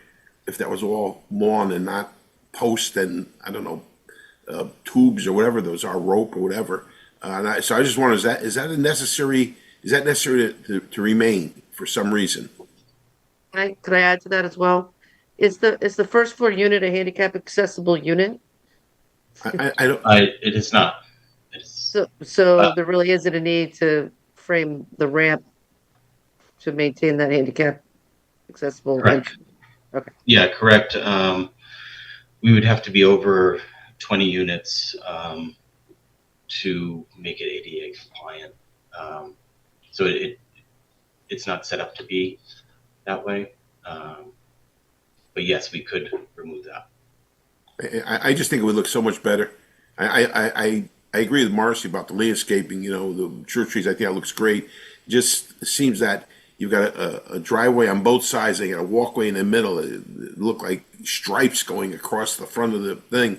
if that was all lawn and not post and, I don't know, tubes or whatever those are, rope or whatever. So I just wonder, is that necessary to remain for some reason?
Can I add to that as well? Is the first floor unit a handicap accessible unit?
I don't.
It is not. It's
So there really isn't a need to frame the ramp to maintain that handicap accessible
correct.
entry. Okay.
Yeah, correct. We would have to be over 20 units to make it ADA compliant. So it's not set up to be that way. But yes, we could remove that.
I just think it would look so much better. I agree with Marcy about the landscaping. You know, the church trees. I think that looks great. Just seems that you've got a driveway on both sides. They got a walkway in the middle. It looked like stripes going across the front of the thing.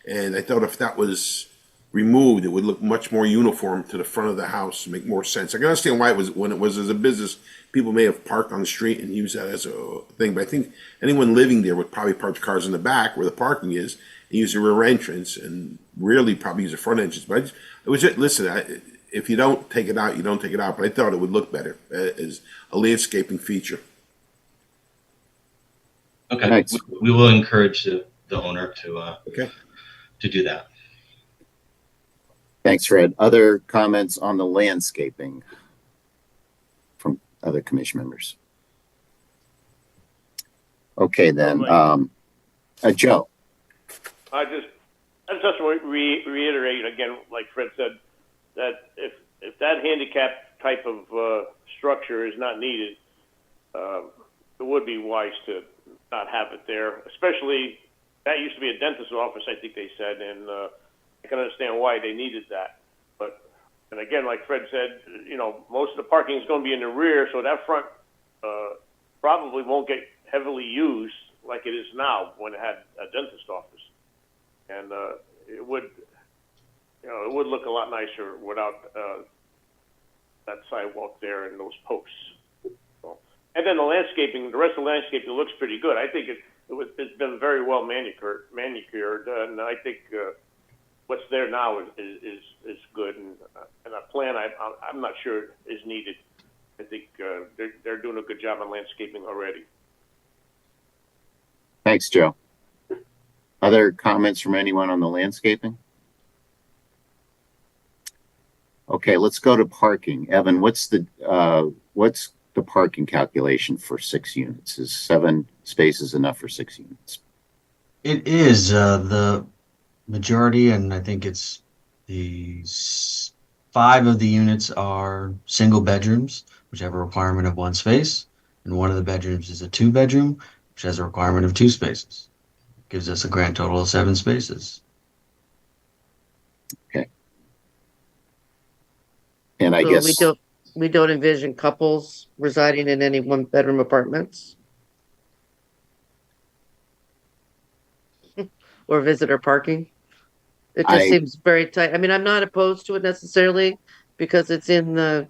And I thought if that was removed, it would look much more uniform to the front of the house, make more sense. I can understand why it was when it was as a business, people may have parked on the street and used that as a thing. But I think anyone living there would probably park the cars in the back where the parking is and use the rear entrance, and rarely probably use the front entrance. But it was just, listen, if you don't take it out, you don't take it out. But I thought it would look better as a landscaping feature.
Okay,
Thanks.
we will encourage the owner
Okay.
to do that.
Thanks, Fred. Other comments on the landscaping from other commission members? Okay, then, Joe.
I just want to reiterate again, like Fred said, that if that handicap type of structure is not needed, it would be wise to not have it there. Especially that used to be a dentist's office, I think they said, and I can understand why they needed that. But and again, like Fred said, you know, most of the parking is going to be in the rear, so that front probably won't get heavily used like it is now when it had a dentist office. And it would, you know, it would look a lot nicer without that sidewalk there and those posts. So, and then the landscaping, the rest of the landscaping looks pretty good. I think it's been very well manicured, and I think what's there now is good. And a plan I'm not sure is needed. I think they're doing a good job on landscaping already.
Thanks, Joe. Other comments from anyone on the landscaping? Okay, let's go to parking. Evan, what's the parking calculation for 6 units? Is 7 spaces enough for 6 units?
It is the majority, and I think it's 5 of the units are single bedrooms, which have a requirement of 1 space, and one of the bedrooms is a 2-bedroom, which has a requirement of 2 spaces. Gives us a grand total of 7 spaces.
Okay. And I
So
guess
we don't envision couples residing in any 1-bedroom apartments or visitor parking. It just seems very tight. I mean, I'm not opposed to it necessarily because it's in the,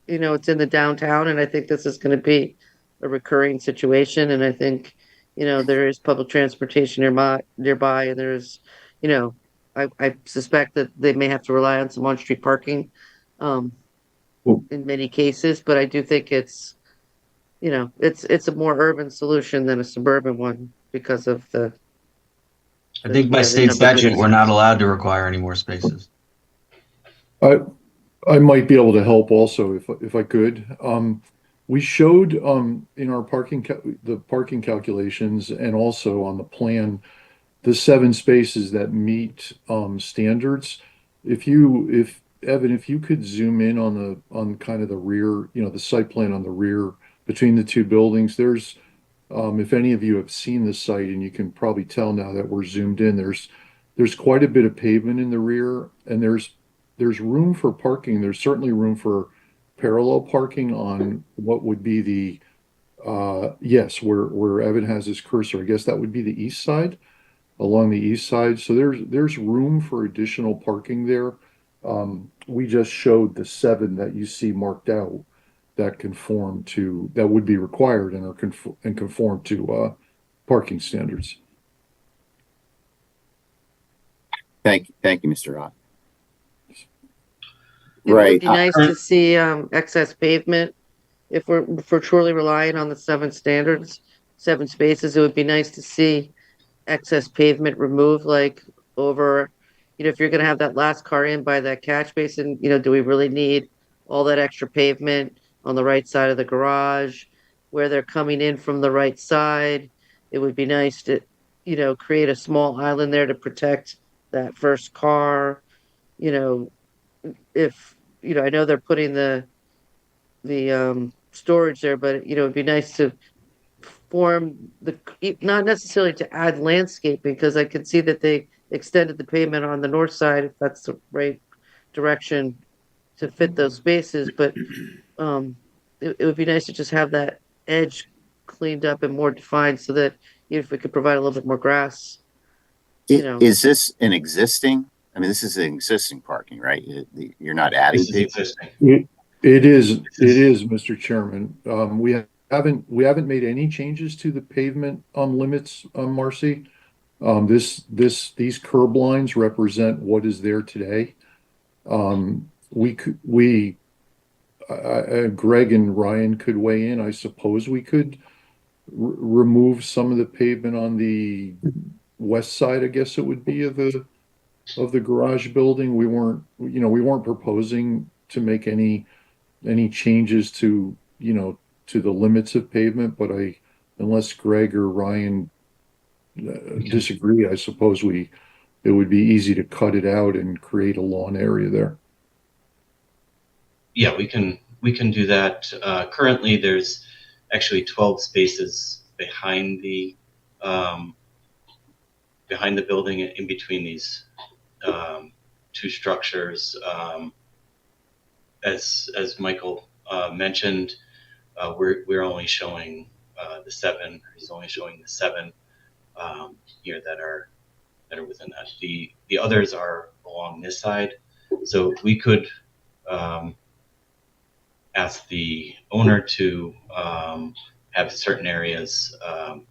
you know, it's in the downtown, and I think this is going to be a recurring situation. And I think, you know, there is public transportation nearby, and there's, you know, I suspect that they may have to rely on some on-street parking, in many cases. But I do think it's, you know, it's a more urban solution than a suburban one because of the.
I think by state statute, we're not allowed to require any more spaces.
I might be able to help also if I could. We showed in our the parking calculations and also on the plan the 7 spaces that meet standards. If Evan, if you could zoom in on kind of the rear, you know, the site plan on the rear between the 2 buildings, there's if any of you have seen the site, and you can probably tell now that we're zoomed in, there's quite a bit of pavement in the rear, and there's room for parking. There's certainly room for parallel parking on what would be the yes, where Evan has his cursor. I guess that would be the east side, along the east side. So there's room for additional parking there. We just showed the 7 that you see marked out. that conform to, that would be required and conform to parking standards.
Thank you, Mr. Ott.
It
Right.
would be nice to see excess pavement. If we're truly relying on the seven spaces, it would be nice to see excess pavement removed, like over, if you're gonna have that last car in by that catch basin, do we really need all that extra pavement on the right side of the garage where they're coming in from the right side? It would be nice to, create a small island there to protect that first car. You know, if, I know they're putting the storage there, but it'd be nice to form not necessarily to add landscaping, because I can see that they extended the pavement on the north side, if that's the right direction to fit those spaces, but it would be nice to just have that edge cleaned up and more defined, so that if we could provide a little bit more grass,
Is this an existing? I mean, this is an existing parking, right? You're not adding
This is
people.
existing.
It is, Mr. Chairman. We haven't made any changes to the pavement limits, Marcy. These curb lines represent what is there today. Greg and Ryan could weigh in. I suppose we could remove some of the pavement on the west side, I guess it would be, of the garage building. We weren't proposing to make any changes to the limits of pavement, but unless Greg or Ryan disagree, I suppose it would be easy to cut it out and create a lawn area there.
Yeah, we can do that. Currently, there's actually 12 spaces behind the building, in between these two structures. As Michael mentioned, we're only showing the seven. He's only showing the seven here that are within that. The others are along this side, so we could ask the owner to have certain areas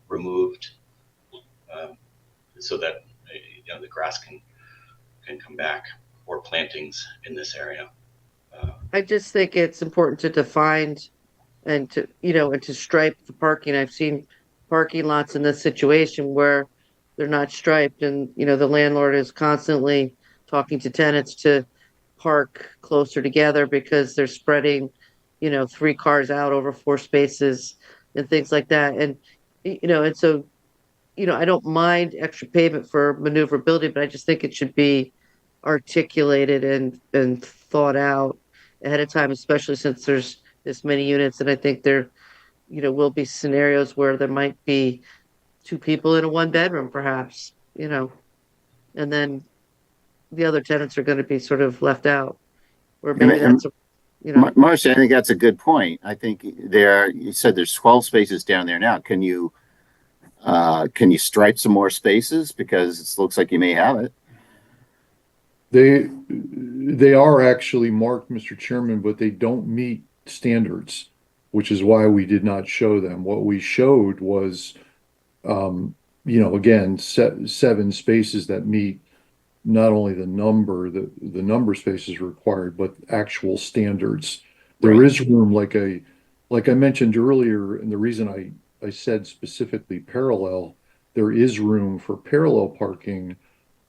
removed, so that the grass can come back, or plantings in this area.
I just think it's important to define and to stripe the parking. I've seen parking lots in this situation where they're not striped, and the landlord is constantly talking to tenants to park closer together because they're spreading, three cars out over four spaces and things like that. And so, I don't mind extra pavement for maneuverability, but I just think it should be articulated and thought out ahead of time, especially since there's this many units. And I think there, will be scenarios where there might be two people in a one bedroom, perhaps, and then the other tenants are going to be sort of left out, or maybe that's,
Marcy, I think that's a good point. I think you said there's 12 spaces down there now. Can you stripe some more spaces? Because it looks like you may have it.
They are actually marked, Mr. Chairman, but they don't meet standards, which is why we did not show them. What we showed was, again, seven spaces that meet not only the number spaces required, but actual standards. There
Right.
is room, like I mentioned earlier, and the reason I said specifically parallel, there is room for parallel parking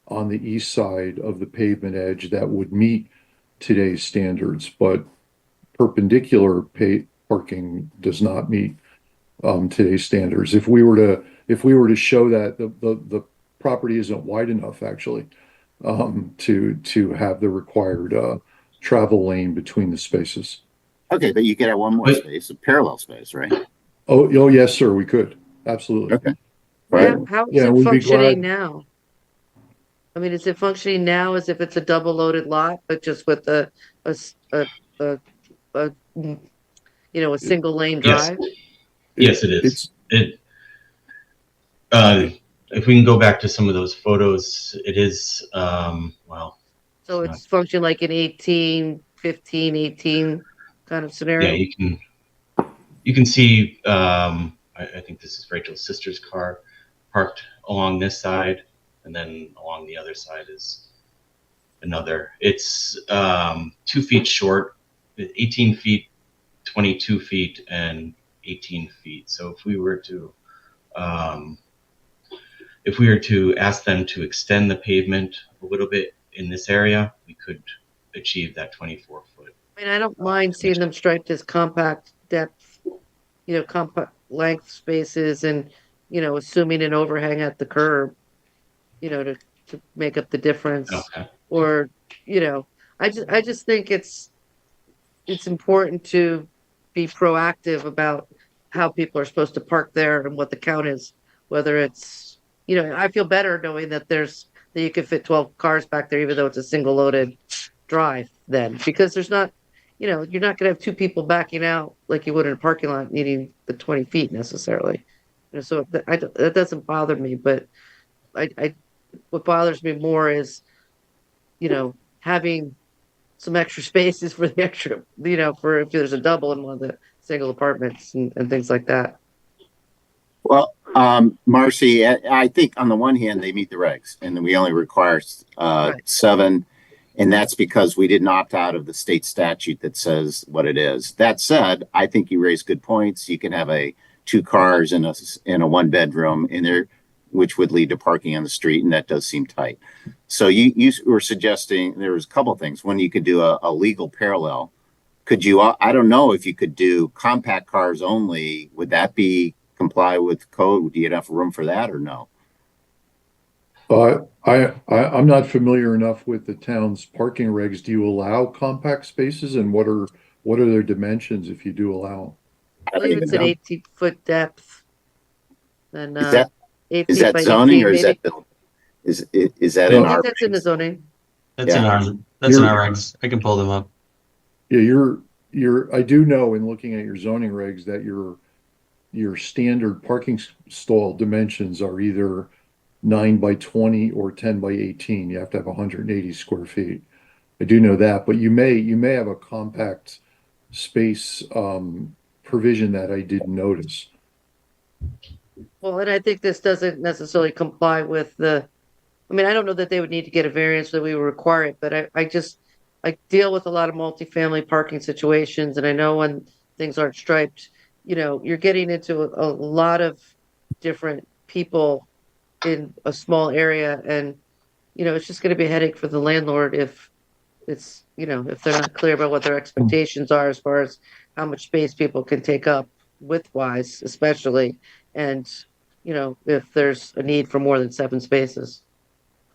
on the east side of the pavement edge that would meet today's standards, but perpendicular parking does not meet today's standards. If we were to show that the property isn't wide enough, actually, to have the required travel lane between the spaces.
Okay, but you could have one more space, a parallel space, right?
Oh, yes, sir, we could. Absolutely.
Okay.
yeah,
Right.
how is
Yeah,
it
we'd be
functioning
glad.
now? I mean, is it functioning now as if it's a double loaded lot, but just with a single lane
Yes.
drive?
Yes, it is. If we can go back to some of those photos, it is, well.
So it's functioning like an 18, 15, 18 kind of
Yeah,
scenario?
you can see. I think this is Rachel's sister's car parked along this side, and then along the other side is another. It's 2 feet short, 18 feet, 22 feet, and 18 feet. So um, if we were to ask them to extend the pavement a little bit in this area, we could achieve that 24-foot.
I mean, I don't mind seeing them striped as compact depth, compact length spaces and, assuming an overhang at the curb, to make up the difference.
Okay.
Or, I just think it's important to be proactive about how people are supposed to park there and what the count is, whether it's, I feel better knowing that you can fit 12 cars back there, even though it's a single loaded drive then, because there's not, you're not going to have two people backing out like you would in a parking lot needing the 20 feet necessarily. So that doesn't bother me, but what bothers me more is, having some extra spaces for the extra, for if there's a double in one of the single apartments and things like that.
Well, Marcy, I think on the one hand, they meet the regs and we only require
Right.
7. And that's because we didn't opt out of the state statute that says what it is. That said, I think you raise good points. You can have 2 cars in a 1 bedroom in there, which would lead to parking on the street, and that does seem tight. So you were suggesting there was a couple of things. One, you could do a legal parallel. Could you? I don't know if you could do compact cars only. Would that comply with code? Do you have room for that or no?
I'm not familiar enough with the town's parking regs. Do you allow compact spaces, and what are their dimensions if you do allow
I believe it's an 18-foot depth and
Is that
8
is
feet
that
by
zoning
18,
or is
maybe.
that built? Is that
I
in
think
our?
that's in the zoning.
That's
Yeah.
That's in our regs. I can pull them up.
Yeah, I do know in looking at your zoning regs that your standard parking stall dimensions are either 9 by 20 or 10 by 18. You have to have 180 square feet. I do know that, but you may have a compact space provision that I didn't notice.
Well, and I think this doesn't necessarily comply with I don't know that they would need to get a variance that we would require it, but I deal with a lot of multifamily parking situations, and I know when things aren't striped, you're getting into a lot of different people in a small area, and it's just going to be a headache for the landlord if if they're not clear about what their expectations are as far as how much space people can take up width-wise, especially, and if there's a need for more than 7 spaces.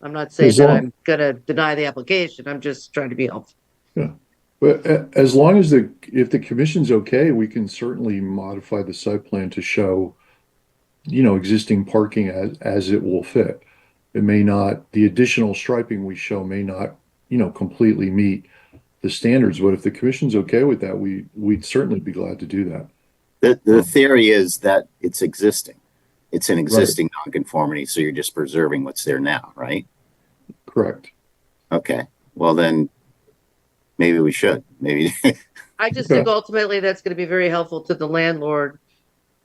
I'm not saying
As
that
long-
I'm gonna deny the application. I'm just trying to be helpful.
Yeah, but as long as if the commission's okay, we can certainly modify the site plan to show, existing parking as it will fit. It may not, the additional striping we show may not, completely meet the standards, but if the commission's okay with that, we'd certainly be glad to do that.
The theory is that it's existing. It's an existing nonconformity, so you're just preserving what's there now, right?
Correct.
Okay. Well, then maybe we should. Maybe.
I just think ultimately that's going to be very helpful to the landlord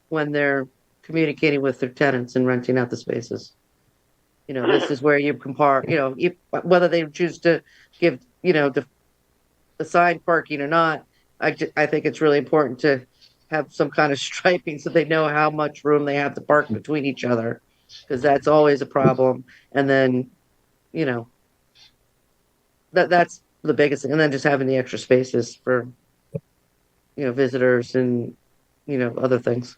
when they're communicating with their tenants and renting out the spaces. This is where you compare, whether they choose to give, the assigned parking or not. I think it's really important to have some kind of striping so they know how much room they have to park between each other, because that's always a problem. And then, that's the biggest thing. And then just having the extra spaces for, visitors and, other things.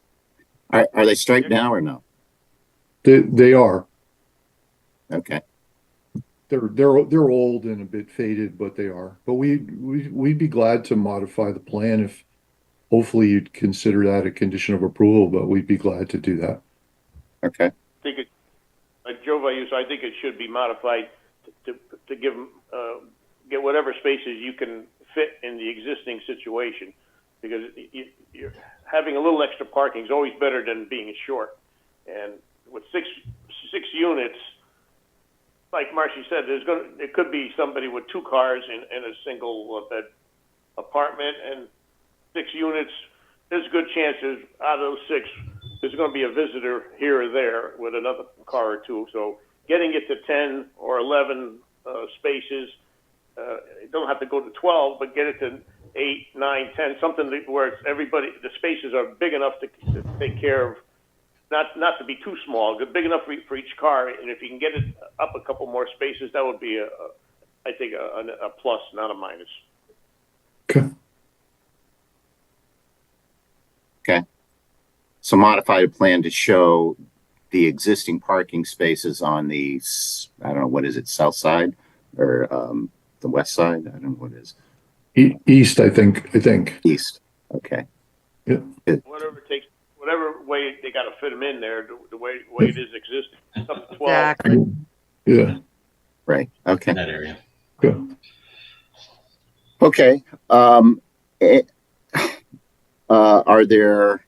Are they striped now or no?
They are.
Okay.
They're old and a bit faded, but they are. But we'd be glad to modify the plan if hopefully you'd consider that a condition of approval, but we'd be glad to do that.
Okay.
I think Joe Vayus, I think it should be modified to give them, get whatever spaces you can fit in the existing situation, because you're having a little extra parking is always better than being short. And with six units, like Marcy said, it could be somebody with 2 cars in a single bed apartment, and 6 units, there's a good chance out of those 6, there's going to be a visitor here or there with another car or two. So getting it to 10 or 11 spaces, you don't have to go to 12, but get it to 8, 9, 10, something where it's the spaces are big enough to take care of, not to be too small, but big enough for each car. And if you can get it up a couple more spaces, that would be I think a plus, not a minus.
Okay.
Okay. So modify a plan to show the existing parking spaces on the, I don't know, what is it, south side or the west side? I don't know what it is.
East, I think.
East. Okay.
Yeah.
Whatever it takes, whatever way they got to fit them in there, the way it is existing. It's up to 12.
Exactly.
Yeah.
Right. Okay.
In that area.
Okay.
Okay. Are there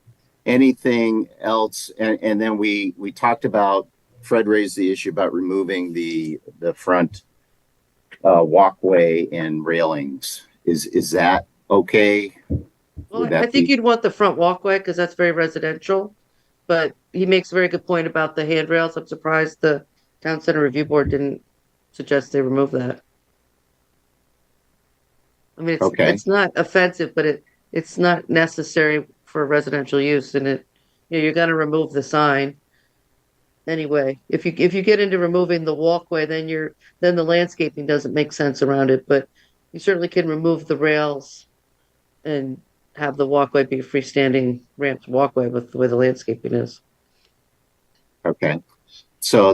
anything else? And then we talked about, Fred raised the issue about removing the front walkway and railings. Is that okay?
Well, I think you'd want the front walkway because that's very residential. But he makes a very good point about the handrails. I'm surprised the Town Center Review Board didn't suggest they remove that. I mean, it's not offensive, but it's not necessary for residential use, and you're going to remove the sign anyway. If you get into removing the walkway, then the landscaping doesn't make sense around it. But you certainly can remove the rails and have the walkway be a freestanding ramped walkway with the way the landscaping is.
Okay. So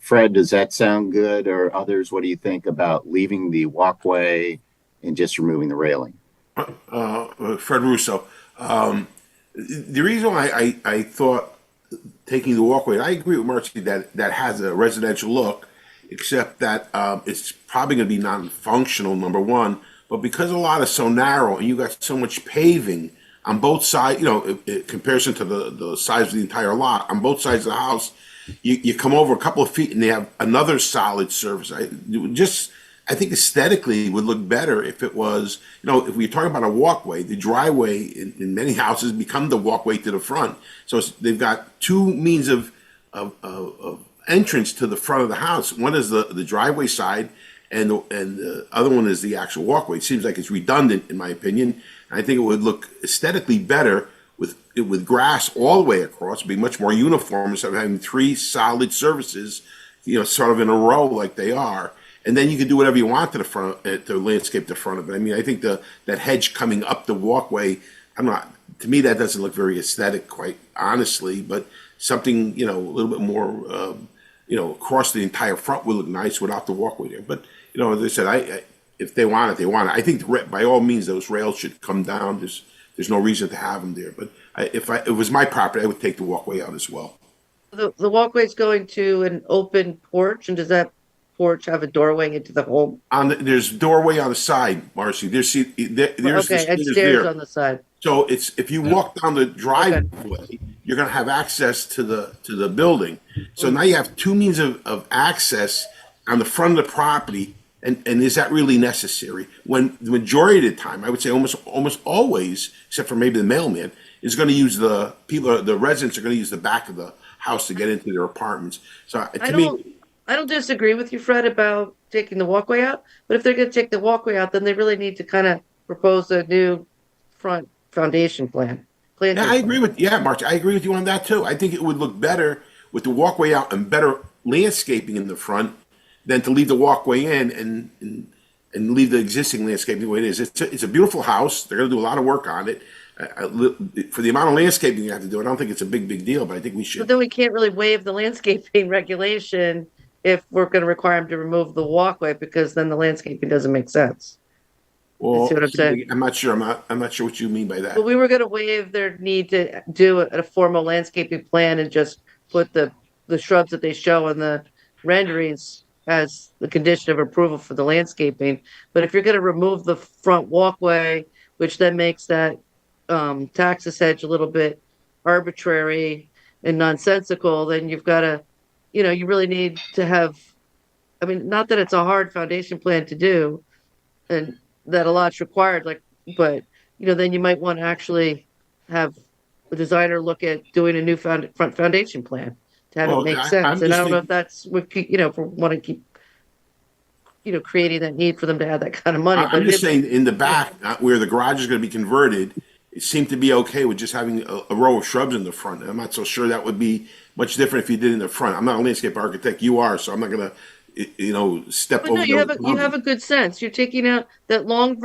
Fred, does that sound good, or others? What do you think about leaving the walkway and just removing the railing?
Fred Russo. The reason why I thought taking the walkway, I agree with Marcy that has a residential look, except that it's probably going to be non-functional, number one. But because a lot is so narrow and you got so much paving on both sides, in comparison to the size of the entire lot, on both sides of the house, you come over a couple of feet and they have another solid surface. I think aesthetically it would look better if it was, if we're talking about a walkway, the driveway in many houses become the walkway to the front. So they've got two means of entrance to the front of the house. One is the driveway side, and the other one is the actual walkway. It seems like it's redundant, in my opinion. And I think it would look aesthetically better with grass all the way across. It'd be much more uniform instead of having 3 solid surfaces, sort of in a row like they are. And then you can do whatever you want to the front, to landscape the front of it. I mean, I think that hedge coming up the walkway, to me, that doesn't look very aesthetic, quite honestly. But something, a little bit more, across the entire front would look nice without the walkway there. But as I said, if they want it, they want it. I think by all means those rails should come down. There's no reason to have them there. But if it was my property, I would take the walkway out as well.
The walkway is going to an open porch, and does that porch have a doorway into the home?
There's a doorway on the side, Marcy. There's
and
the
stairs
there.
on the side.
So if you walk down the driveway, you're going to have access to the building. So now you have 2 means of access on the front of the property. And is that really necessary? When the majority of the time, I would say almost always, except for maybe the mailman, is going to use the residents are going to use the back of the house to get into their apartments. So
I don't disagree with you, Fred, about taking the walkway out. But if they're going to take the walkway out, then they really need to kind of propose a new front foundation plan.
Yeah, I agree with March. I agree with you on that too. I think it would look better with the walkway out and better landscaping in the front than to leave the walkway in and leave the existing landscaping the way it is. It's a beautiful house. They're going to do a lot of work on it. For the amount of landscaping you have to do, I don't think it's a big deal, but I think we should.
But then we can't really waive the landscaping regulation if we're going to require them to remove the walkway, because then the landscaping doesn't make sense.
Well,
see what I'm saying?
I'm not sure. I'm not sure what you mean by that.
But we were going to waive their need to do a formal landscaping plan and just put the shrubs that they show in the renderings as the condition of approval for the landscaping. But if you're going to remove the front walkway, which then makes that taxis hedge a little bit arbitrary and nonsensical, then you've got to, you really need to have, not that it's a hard foundation plan to do and that a lot's required, but then you might want to actually have the designer look at doing a new front foundation plan to have it
Well,
make sense.
I'm
And I
just
don't know if
thinking,
that's what, if we want to keep, creating that need for them to have that kind of money, but
I'm
it
just
is,
saying in the back, where the garage is going to be converted, it seemed to be okay with just having a row of shrubs in the front. I'm not so sure that would be much different if you did in the front. I'm not a landscape architect. You are, so I'm not going to, step
but no,
over
you
those
have you have
boundaries.
a good sense. You're taking out that long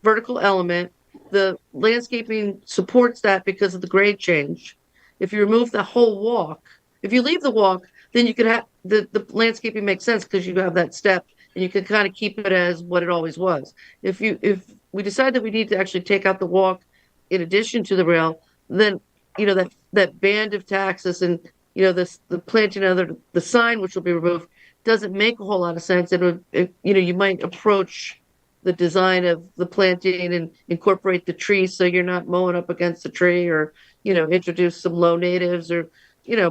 vertical element. The landscaping supports that because of the grade change. If you remove the whole walk, if you leave the walk, then you could have the landscaping makes sense because you have that step and you can kind of keep it as what it always was. If we decide that we need to actually take out the walk in addition to the rail, then that band of taxes and the planting of the sign which will be removed doesn't make a whole lot of sense. You might approach the design of the planting and incorporate the trees so you're not mowing up against the tree, or introduce some low natives, or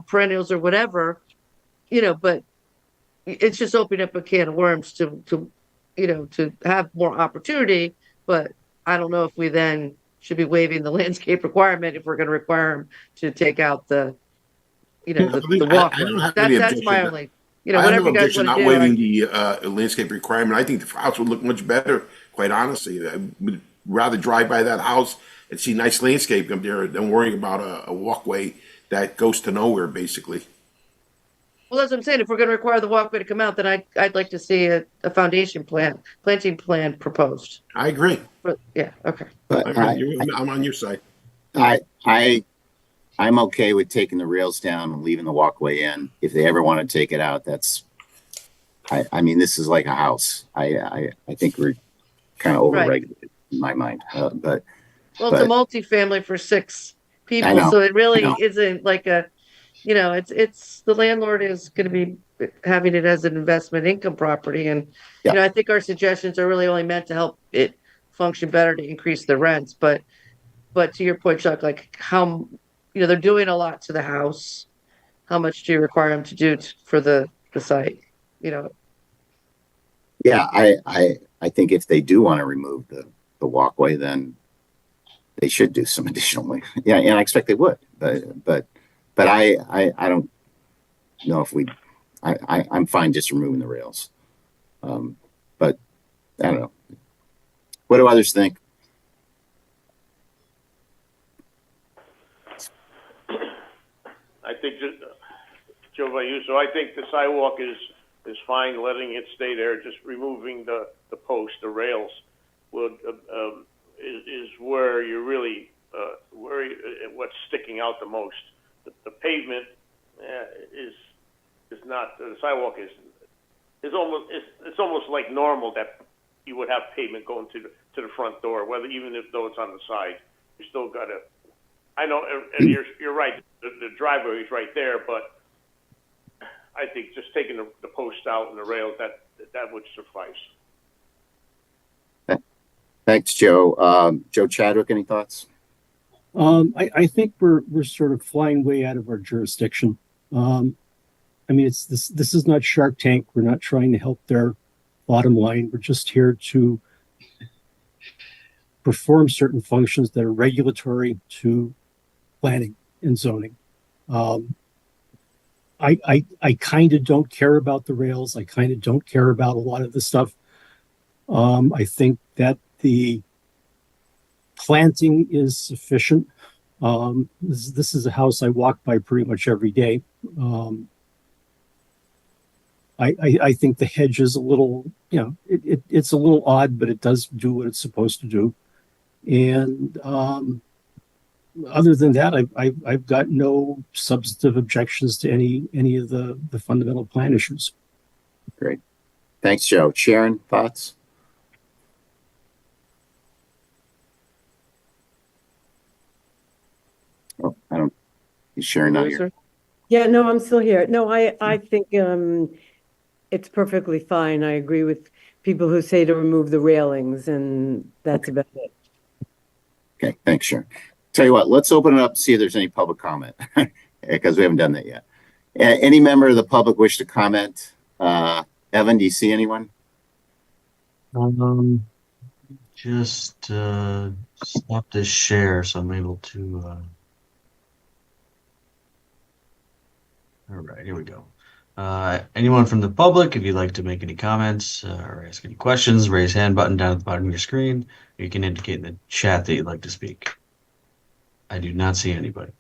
perennials or whatever. But it's just opening up a can of worms to have more opportunity. But I don't know if we then should be waiving the landscape requirement if we're going to require them to take out the
I don't
walkway.
have any
That's my
objection.
only,
I have
whatever
no
you guys
objection
want to
not
do.
waiving the landscape requirement. I think the house would look much better, quite honestly. I would rather drive by that house and see nice landscape up there than worrying about a walkway that goes to nowhere, basically.
Well, that's what I'm saying. If we're going to require the walkway to come out, then I'd like to see a foundation plan, planting plan proposed.
I agree.
But yeah, okay.
But
I'm on your side.
I, I, I'm okay with taking the rails down and leaving the walkway in. If they ever want to take it out, I mean, this is like a house. I think we're kind of
Right.
overregulated in my mind. But
Well, it's a multifamily for 6
I
people,
know,
so it
I
really
know.
isn't like it's the landlord is going to be having it as an investment income property. And,
Yeah.
I think our suggestions are really only meant to help it function better to increase the rents. But to your point, Chuck, like how, they're doing a lot to the house. How much do you require them to do for the site?
Yeah, I think if they do want to remove the walkway, then they should do some additional. Yeah, and I expect they would. But I don't know if I'm fine just removing the rails. But I don't know. What do others think?
I think Joe Vayuso, I think the sidewalk is fine, letting it stay there, just removing the post, the rails would, is where you're really, what's sticking out the most. The pavement is not, the sidewalk is almost, it's almost like normal that you would have pavement going to the front door, even though it's on the side, you still gotta, I know, and you're right, the driveway is right there, but I think just taking the posts out and the rails, that would suffice.
Thanks, Joe. Joe Chadwick, any thoughts?
I think we're sort of flying way out of our jurisdiction. I mean, this is not Shark Tank. We're not trying to help their bottom line. We're just here to perform certain functions that are regulatory to planning and zoning. I kind of don't care about the rails. I kind of don't care about a lot of the stuff. I think that the planting is sufficient. This is a house I walk by pretty much every day. I think the hedge is a little, it's a little odd, but it does do what it's supposed to do. And other than that, I've got no substantive objections to any of the fundamental plan issues.
Great. Thanks, Joe. Sharon, thoughts? Oh, I don't. Is Sharon not here?
Yeah, no, I'm still here. No, I think it's perfectly fine. I agree with people who say to remove the railings, and that's about it.
Okay, thanks, Sharon. Tell you what, let's open it up, see if there's any public comment, because we haven't done that yet. Any member of the public wish to comment? Evan, do you see anyone?
just stop this share so I'm able to. All right, here we go. Anyone from the public, if you'd like to make any comments or ask any questions, raise hand button down at the bottom of your screen. You can indicate in the chat that you'd like to speak. I do not see anybody.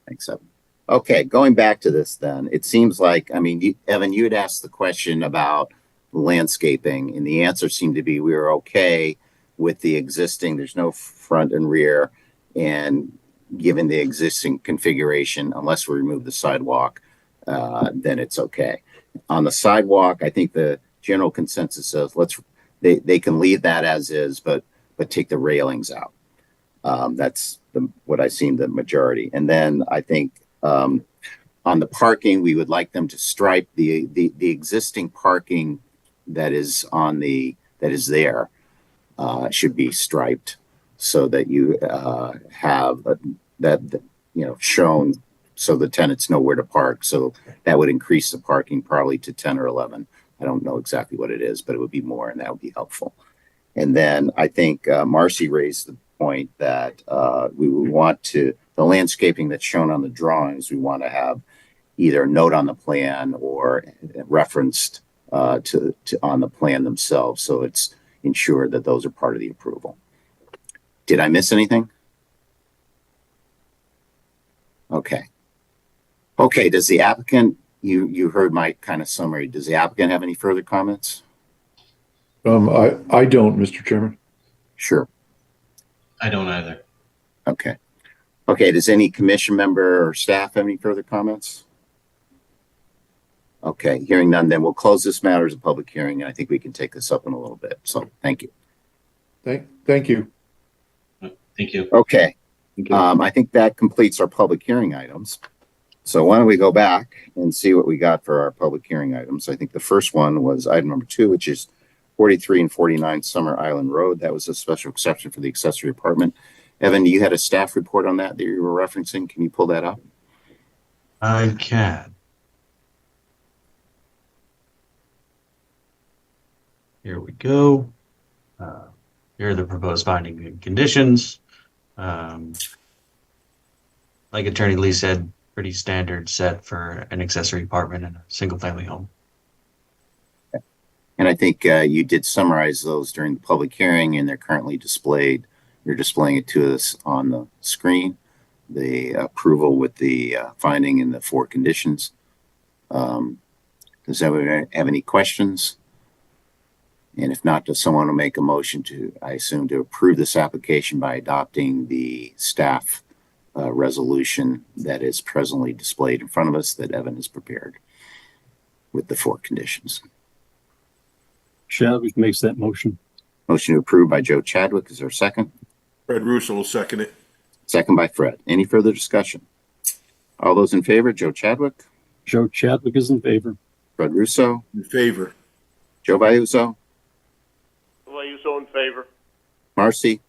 Thanks, Evan. Okay, going back to this then, it seems like, I mean, Evan, you had asked the question about landscaping, and the answer seemed to be we were okay with the existing, there's no front and rear, and given the existing configuration, unless we remove the sidewalk, then it's okay. On the sidewalk, I think the general consensus is they can leave that as is, but take the railings out. That's what I seen the majority. And then I think on the parking, we would like them to stripe the existing parking that is there should be striped so that you have that shown so the tenants know where to park. So that would increase the parking probably to 10 or 11. I don't know exactly what it is, but it would be more, and that would be helpful. And then I think Marcy raised the point that we would want the landscaping that's shown on the drawings, we want to have either a note on the plan or referenced on the plan themselves. So it's ensured that those are part of the approval. Did I miss anything? Okay. Okay, does the applicant, you heard my kind of summary, does the applicant have any further comments?
I don't, Mr. Chairman.
Sure.
I don't either.
Okay. Okay, does any commission member or staff have any further comments? Okay, hearing none, then we'll close this matter as a public hearing, and I think we can take this up in a little bit. So thank you.
Thank you.
Thank you.
Okay. I think that completes our public hearing items. So why don't we go back and see what we got for our public hearing items. I think the first one was item number 2, which is 43 and 49 Summer Island Road. That was a special exception for the accessory apartment. Evan, you had a staff report on that you were referencing. Can you pull that up?
I can. Here we go. Here are the proposed findings and conditions. Like Attorney Lee said, pretty standard set for an accessory apartment in a single family home.
And I think you did summarize those during the public hearing, and they're currently displayed. You're displaying it to us on the screen, the approval with the finding and the 4 conditions. Does anyone have any questions? And if not, does someone want to make a motion to, I assume, to approve this application by adopting the staff resolution that is presently displayed in front of us that Evan has prepared with the 4 conditions?
Chadwick makes that motion.
Motion to approve by Joe Chadwick. Is there a second?
Fred Russo will second it.
Second by Fred. Any further discussion? All those in favor, Joe Chadwick?
Joe Chadwick is in favor.
Fred Russo?
In favor.
Joe Vayuso?
Vayuso in favor.
Marcy?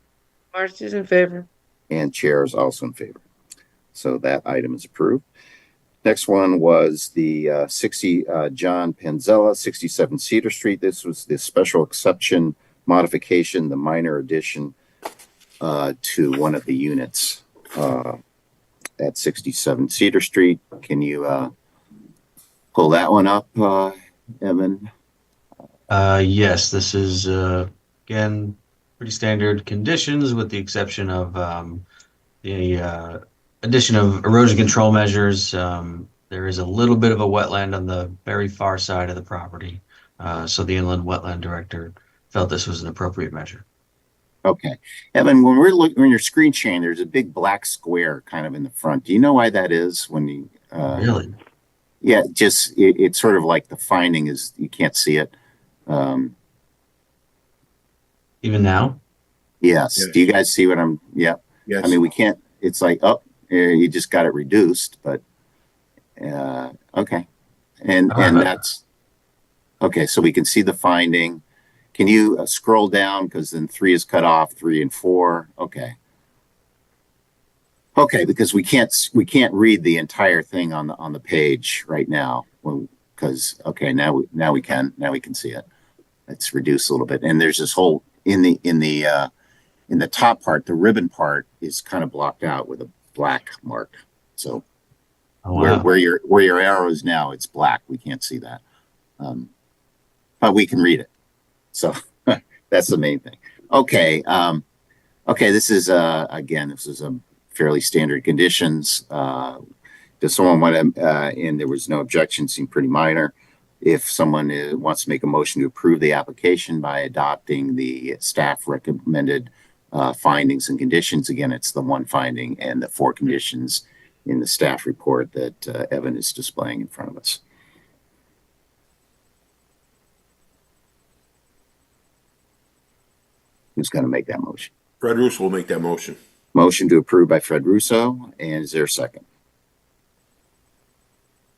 Marcy's in favor.
And Chair is also in favor. So that item is approved. Next one was the 60 John Panzella, 67 Cedar Street. This was the special exception modification, the minor addition to one of the units at 67 Cedar Street. Can you pull that one up, Evan?
Yes, this is again pretty standard conditions with the exception of the addition of erosion control measures. There is a little bit of a wetland on the very far side of the property, so the inland wetland director felt this was an appropriate measure.
Okay, Evan, when we're looking on your screen sharing, there's a big black square kind of in the front. Do you know why that is? When you
Really?
Yeah, just it's sort of like the finding is you can't see it.
Even now?
Yes.
Yes.
Do you guys see what I'm? Yeah.
Yes.
I mean, we can't. It's like you just got it reduced, but okay, and that's okay. So we can see the finding. Can you scroll down because then 3 is cut off, 3 and 4. Okay. Okay, because we can't read the entire thing on the page right now. Because okay, now we can see it. It's reduced a little bit, and there's this whole in the top part, the ribbon part is kind of blocked out with a black mark. So
Oh, wow.
where your arrow is now, it's black. We can't see that, but we can read it. So that's the main thing. Okay. Okay. This is again, this is a fairly standard conditions. Does someone want to? And there was no objection. Seemed pretty minor. If someone wants to make a motion to approve the application by adopting the staff recommended findings and conditions, again, it's the one finding and the 4 conditions in the staff report that Evan is displaying in front of us. Who's going to make that motion?
Fred Russo will make that motion.
Motion to approve by Fred Russo. And is there a second?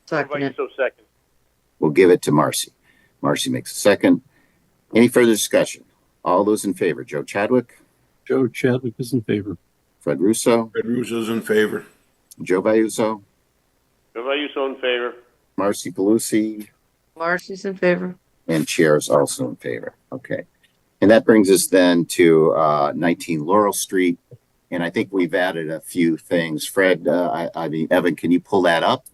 Second.
So second.
We'll give it to Marcy. Marcy makes a second. Any further discussion? All those in favor? Joe Chadwick?
Joe Chadwick is in favor.
Fred Russo?
Fred Russo's in favor.
Joe Vayuso?
Joe Vayuso in favor.
Marcy Pelusi?
Marcy's in favor.
And Chair is also in favor. Okay. And that brings us then to 19 Laurel Street. And I think we've added a few things. Fred, I mean, Evan, can you pull that up?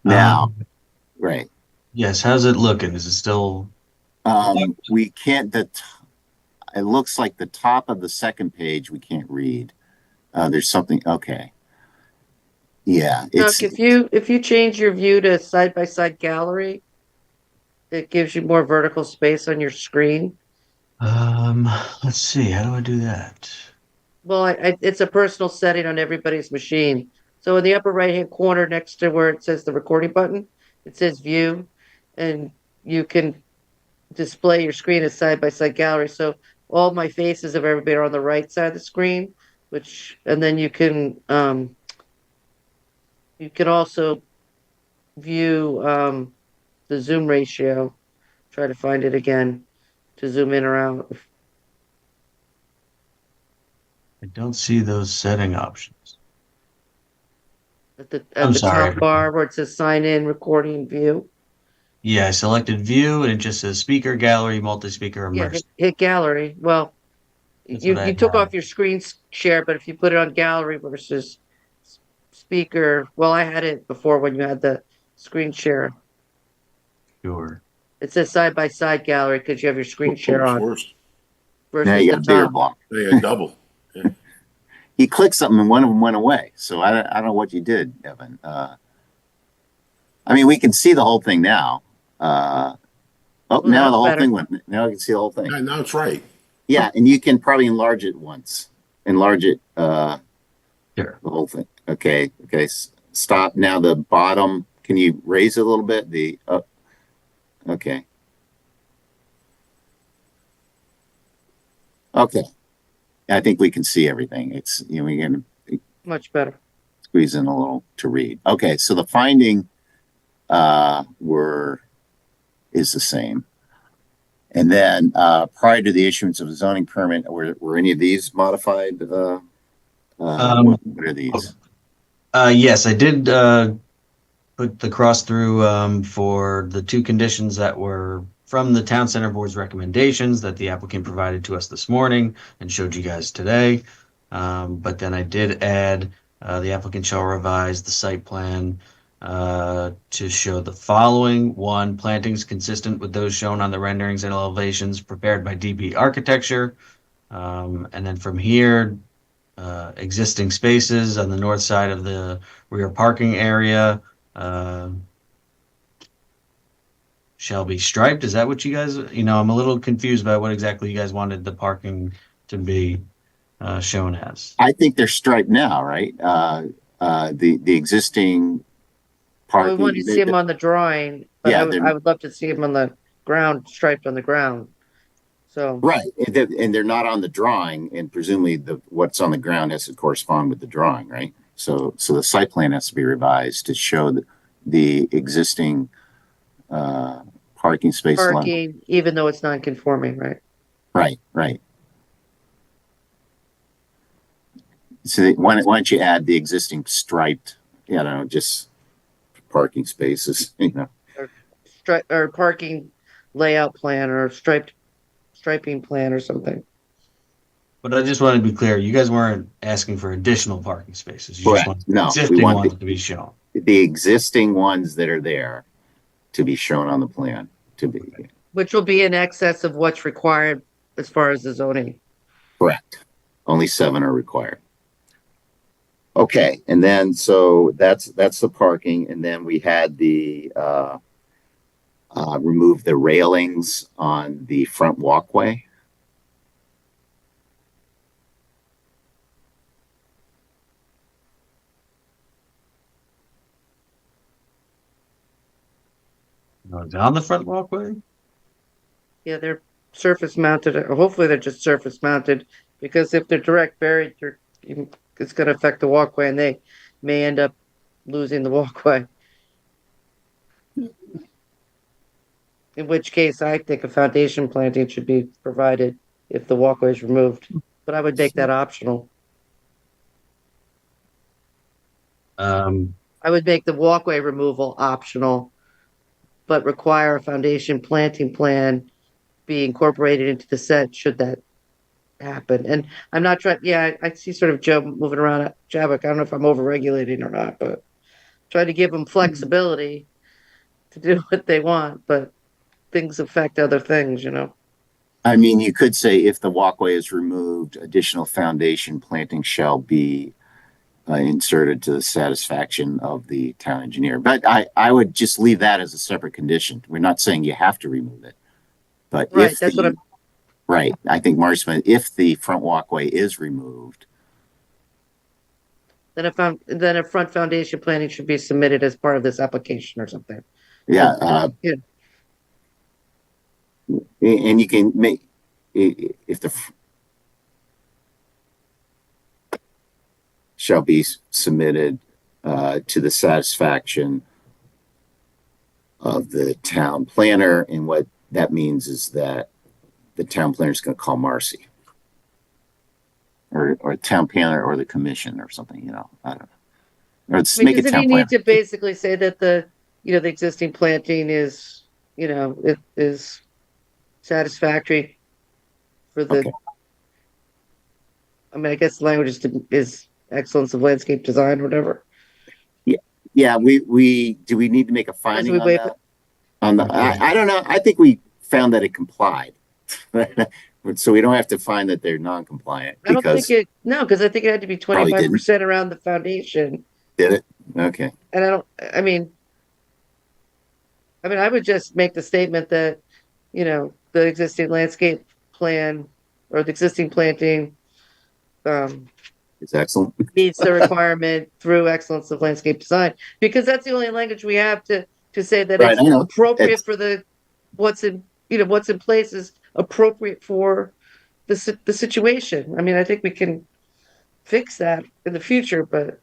Now, right.
Yes. How's it looking? Is it still?
We can't, it looks like the top of the second page we can't read. There's something, okay. Yeah.
Look, if you change your view to side-by-side gallery, it gives you more vertical space on your screen.
Let's see. How do I do that?
Well, it's a personal setting on everybody's machine. So in the upper right-hand corner next to where it says the recording button, it says view, and you can display your screen as side-by-side gallery. So all my faces of everybody are on the right side of the screen, and then you can also view the zoom ratio. Try to find it again to zoom in or out.
I don't see those setting options.
At the
sorry.
top bar where it says sign in, recording, view.
Yeah, I selected view and it just says speaker, gallery, multi-speaker,
Yeah,
immersive.
hit gallery. Well,
That's
you
what I
took
have.
off your screen share, but if you put it on gallery versus speaker, well, I had it before when you had the screen share.
Sure.
It says side by side gallery because you have your screen share on.
Worse.
Now you got a bigger block.
They got double. Yeah.
He clicked something and one of them went away. So I don't know what you did, Evan. I mean, we can see the whole thing now. Now the whole
better.
thing went. Now I can see the whole thing.
Yeah, now it's right.
Yeah, and you can probably enlarge it once. Enlarge it.
Sure.
The whole thing. Okay. Stop. Now the bottom. Can you raise it a little bit? Okay. Okay. I think we can see everything. It's, we can
Much better.
squeeze in a little to read. Okay. So the finding is the same. And then prior to the issuance of a zoning permit, were any of these modified? What are these?
Yes, I did put the cross through for the 2 conditions that were from the Town Center Board's recommendations that the applicant provided to us this morning and showed you guys today. But then I did add the applicant shall revise the site plan to show the following. 1, plantings consistent with those shown on the renderings and elevations prepared by DB Architecture. And then from here, existing spaces on the north side of the rear parking area shall be striped. Is that what you guys, I'm a little confused by what exactly you guys wanted the parking to be shown as.
I think they're striped now, right? The existing parking.
We wanted to see them on the drawing, but
Yeah,
I would love to see them on the ground, striped on the ground. So
right, and they're not on the drawing, and presumably what's on the ground has to correspond with the drawing, right? So the site plan has to be revised to show the existing parking space level.
parking, even though it's non-conforming, right?
Right. So why don't you add the existing striped, just parking spaces,
Or parking layout plan or striped striping plan or something.
But I just want to be clear, you guys weren't asking for additional parking spaces. You just
Correct.
want
No, we
existing
want
ones to be shown.
the existing ones that are there to be shown on the plan to be
Which will be in excess of what's required as far as the zoning.
correct. Only 7 are required. Okay, and then so that's the parking, and then we had the remove the railings on the front walkway.
Down the front walkway?
Yeah, they're surface mounted, or hopefully they're just surface mounted, because if they're direct buried, it's going to affect the walkway and they may end up losing the walkway. In which case, I think a foundation planting should be provided if the walkway is removed, but I would make that optional. I would make the walkway removal optional, but require a foundation planting plan be incorporated into the set should that happen. And I'm not trying, yeah, I see sort of Joe moving around. Javik, I don't know if I'm overregulating or not, but try to give them flexibility to do what they want, but things affect other things, you know?
I mean, you could say if the walkway is removed, additional foundation planting shall be inserted to the satisfaction of the town engineer. But I would just leave that as a separate condition. We're not saying you have to remove it. But
Right,
if
that's what I'm.
right, I think Mark's meant if the front walkway is removed,
Then a front foundation planning should be submitted as part of this application or something.
yeah,
Yeah.
and you can make if the shall be submitted to the satisfaction of the town planner, and what that means is that the town planner is going to call Marcy or town planner or the commission or something, you know, I don't know. Or
I mean, doesn't he need to basically say that the existing planting is, it is satisfactory for the,
Okay.
I mean, I guess the language is excellence of landscape design or whatever.
Yeah, we do we need to make a finding on that? I don't know. I think we found that it complied. So we don't have to find that they're non-compliant.
I don't think because I think it had to be 25% around the foundation.
Did it? Okay.
And I mean, I would just make the statement that, the existing landscape plan or the existing planting
it's excellent.
meets the requirement through excellence of landscape design, because that's the only language we have to say that
Right,
it's appropriate for what's in place is appropriate for the situation. I mean, I think we can fix that in the future, but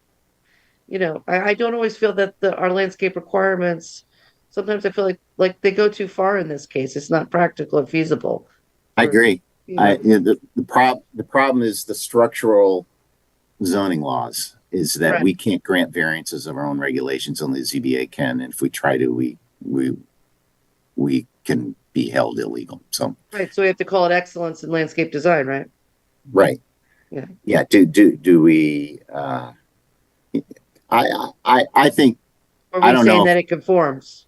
I don't always feel that our landscape requirements, sometimes I feel like they go too far in this case. It's not practical or feasible.
I agree. The problem is the structural zoning laws is that
Right.
we can't grant variances of our own regulations, only the ZBA can, and if we try to, we can be held illegal. So
Right, so we have to call it excellence in landscape design, right?
right.
Yeah.
Do we I think
Or
I
we
don't
saying
know.
that it conforms.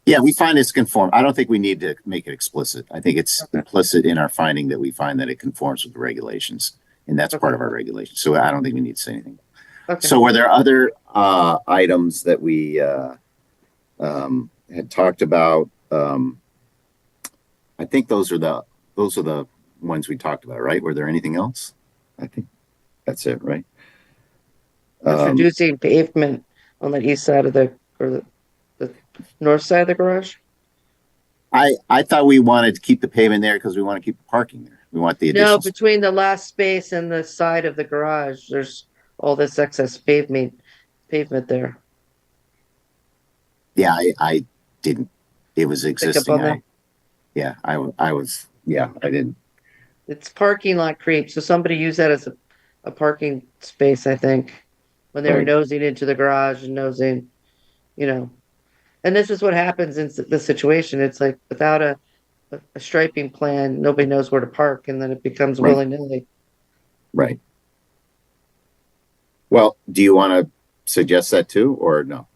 Yeah, we find it's conform. I don't think we need to make it explicit. I think it's implicit in our finding that we find that it conforms with the regulations, and that's part of our regulations. So I don't think we need to say anything.
Okay.
So were there other items that we had talked about? I think those are the ones we talked about, right? Were there anything else? I think that's it, right?
Introducing pavement on the east side of the north side of the garage.
I thought we wanted to keep the pavement there because we want to keep the parking there. We want the additional.
No, between the last space and the side of the garage, there's all this excess pavement there.
Yeah, I didn't. It was existing.
on that.
I was. Yeah, I didn't.
It's parking lot creep, so somebody used that as a parking space, I think, when they were
Right.
nosing into the garage and nosing, And this is what happens in the situation. It's like without a a striping plan, nobody knows where to park, and then it becomes
Right.
willy-nilly.
Right. Well, do you want to suggest that too, or no?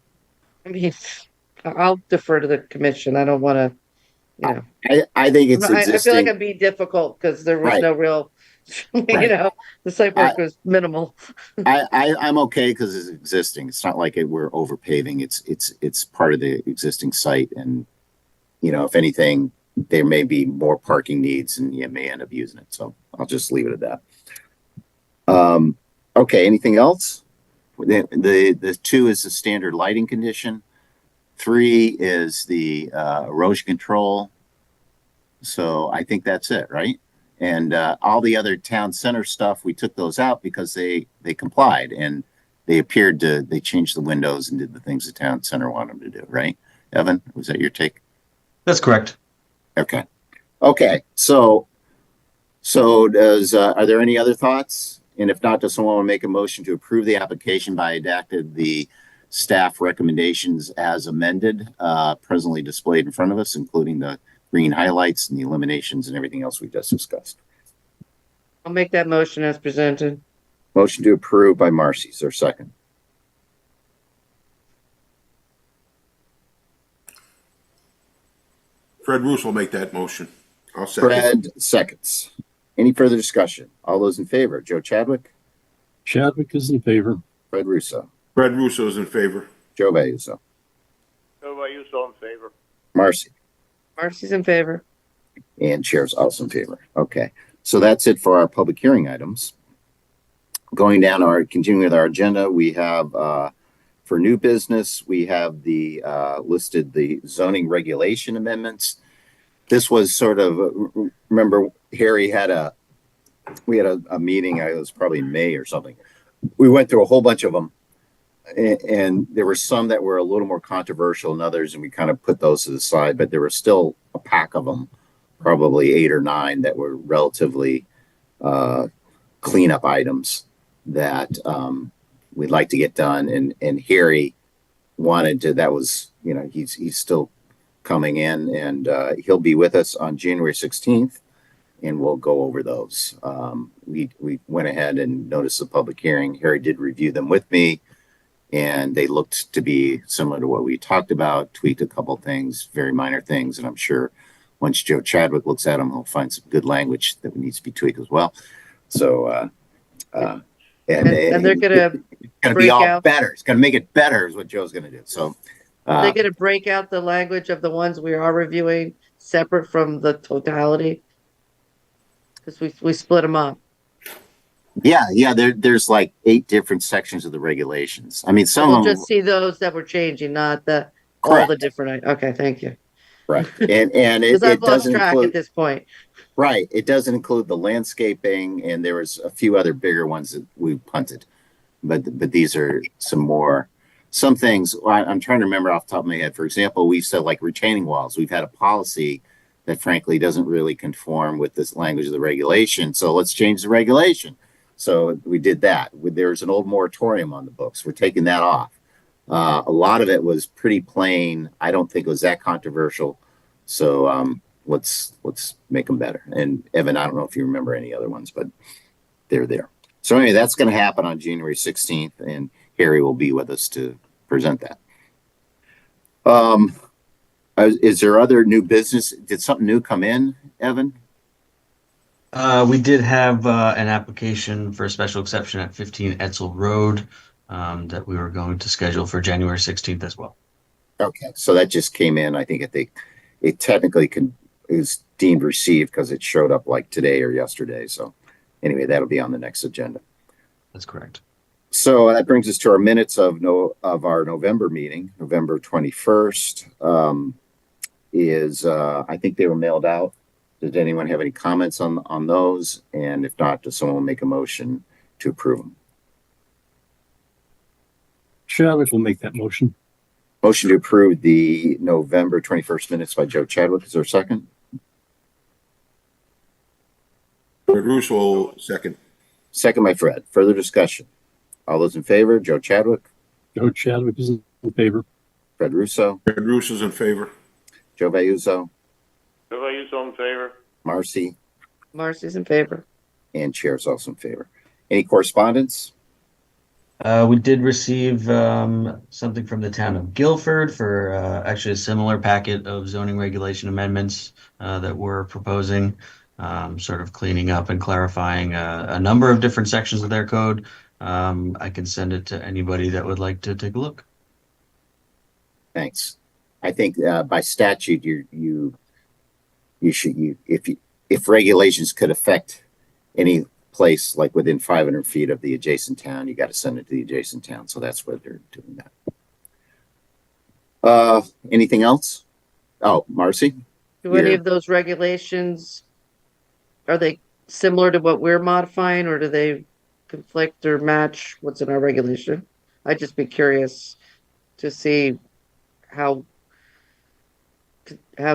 I mean, I'll defer to the commission. I don't want to, you know.
I think it's
I feel like
existing.
I'm being difficult because there was
Right.
no real, you
Right.
know, the site work was minimal.
I'm okay because it's existing. It's not like we're over paving. It's part of the existing site, and if anything, there may be more parking needs, and you may end up using it. So I'll just leave it at that. Okay. Anything else? The 2 is the standard lighting condition. 3 is the erosion control. So I think that's it, right? And all the other town center stuff, we took those out because they complied, and they changed the windows and did the things the town center wanted them to do, right? Evan, was that your take?
That's correct.
Okay. So does are there any other thoughts? And if not, does someone want to make a motion to approve the application by adapted the staff recommendations as amended, presently displayed in front of us, including the green highlights and the eliminations and everything else we just discussed?
I'll make that motion as presented.
Motion to approve by Marcy. Is there a second?
Fred Russo will make that motion. I'll second.
Fred seconds. Any further discussion? All those in favor? Joe Chadwick?
Chadwick is in favor.
Fred Russo?
Fred Russo is in favor.
Joe Vayuso?
Joe Vayuso in favor.
Marcy?
Marcy's in favor.
And chair's also in favor. Okay. So that's it for our public hearing items. Continuing with our agenda, we have for new business, we have listed the zoning regulation amendments. This was sort of, remember Harry we had a meeting, it was probably in May or something. We went through a whole bunch of them, and there were some that were a little more controversial than others, and we kind of put those to the side, but there were still a pack of them, probably 8 or 9 that were relatively cleanup items that we'd like to get done. And Harry wanted to, that was, he's still coming in, and he'll be with us on January 16th, and we'll go over those. We went ahead and noticed the public hearing. Harry did review them with me, and they looked to be similar to what we talked about, tweaked a couple things, very minor things, and I'm sure once Joe Chadwick looks at them, he'll find some good language that needs to be tweaked as well. So, and
they're going to
be all better. It's going to make it better is what Joe's going to do. So
they're going to break out the language of the ones we are reviewing separate from the totality, because we split them up.
Yeah. There's like 8 different sections of the regulations. I mean,
We'll
of them
just see those that were changing, not all the different. Okay, thank you.
Right, and it
I've lost
doesn't
track
include
at this point.
Right, it doesn't include the landscaping, and there was a few other bigger ones that we punted, but these are some things. I'm trying to remember off the top of my head. For example, we said like retaining walls. We've had a policy that frankly doesn't really conform with this language of the regulation. So let's change the regulation. So we did that. There's an old moratorium on the books. We're taking that off. A lot of it was pretty plain. I don't think it was that controversial. So let's make them better. And Evan, I don't know if you remember any other ones, but they're there. So anyway, that's going to happen on January 16th, and Harry will be with us to present that. Is there other new business? Did something new come in, Evan?
We did have an application for a special exception at 15 Etzel Road that we were going to schedule for January 16th as well.
Okay, so that just came in. I think it technically is deemed received because it showed up like today or yesterday. So anyway, that'll be on the next agenda.
That's correct. So
that brings us to our minutes of our November meeting, November 21st. I think they were mailed out. Did anyone have any comments on those? And if not, does someone make a motion to approve them?
Chadwick will make that motion.
Motion to approve the November 21st minutes by Joe Chadwick. Is there a second?
Fred Russo, second.
Second by Fred. Further discussion. All those in favor? Joe Chadwick?
Joe Chadwick is in favor.
Fred Russo?
Fred Russo's in favor.
Joe Vayuso?
Bill, are you so in favor?
Marcy,
Marcy's in favor.
and Chair's also in favor. Any correspondence?
We did receive something from the town of Guilford for actually a similar packet of zoning regulation amendments that we're proposing, sort of cleaning up and clarifying a number of different sections of their code. I can send it to anybody that would like to take a look.
Thanks. I think by statute, if regulations could affect any place like within 500 feet of the adjacent town, you got to send it to the adjacent town. So that's why they're doing that. Anything else? Oh, Marcy?
Do any of those regulations, are they similar to what we're modifying, or do they conflict or match what's in our regulation? I'd just be curious to see how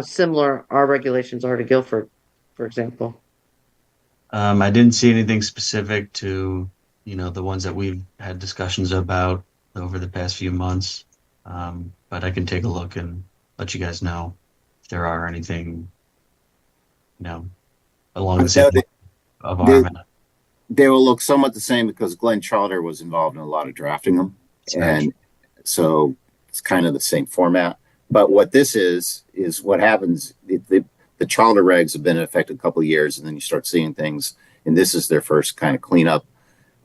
similar our regulations are to Guilford, for example.
I didn't see anything specific to, the ones that we've had discussions about over the past few months. But I can take a look and let you guys know if there are anything, along the same of our amendment.
They will look somewhat the same because Glenn Charter was involved in a lot of drafting them. And so it's kind of the same format. But what this is what happens. The Charter regs have been in effect a couple of years, and then you start seeing things. And this is their first kind of cleanup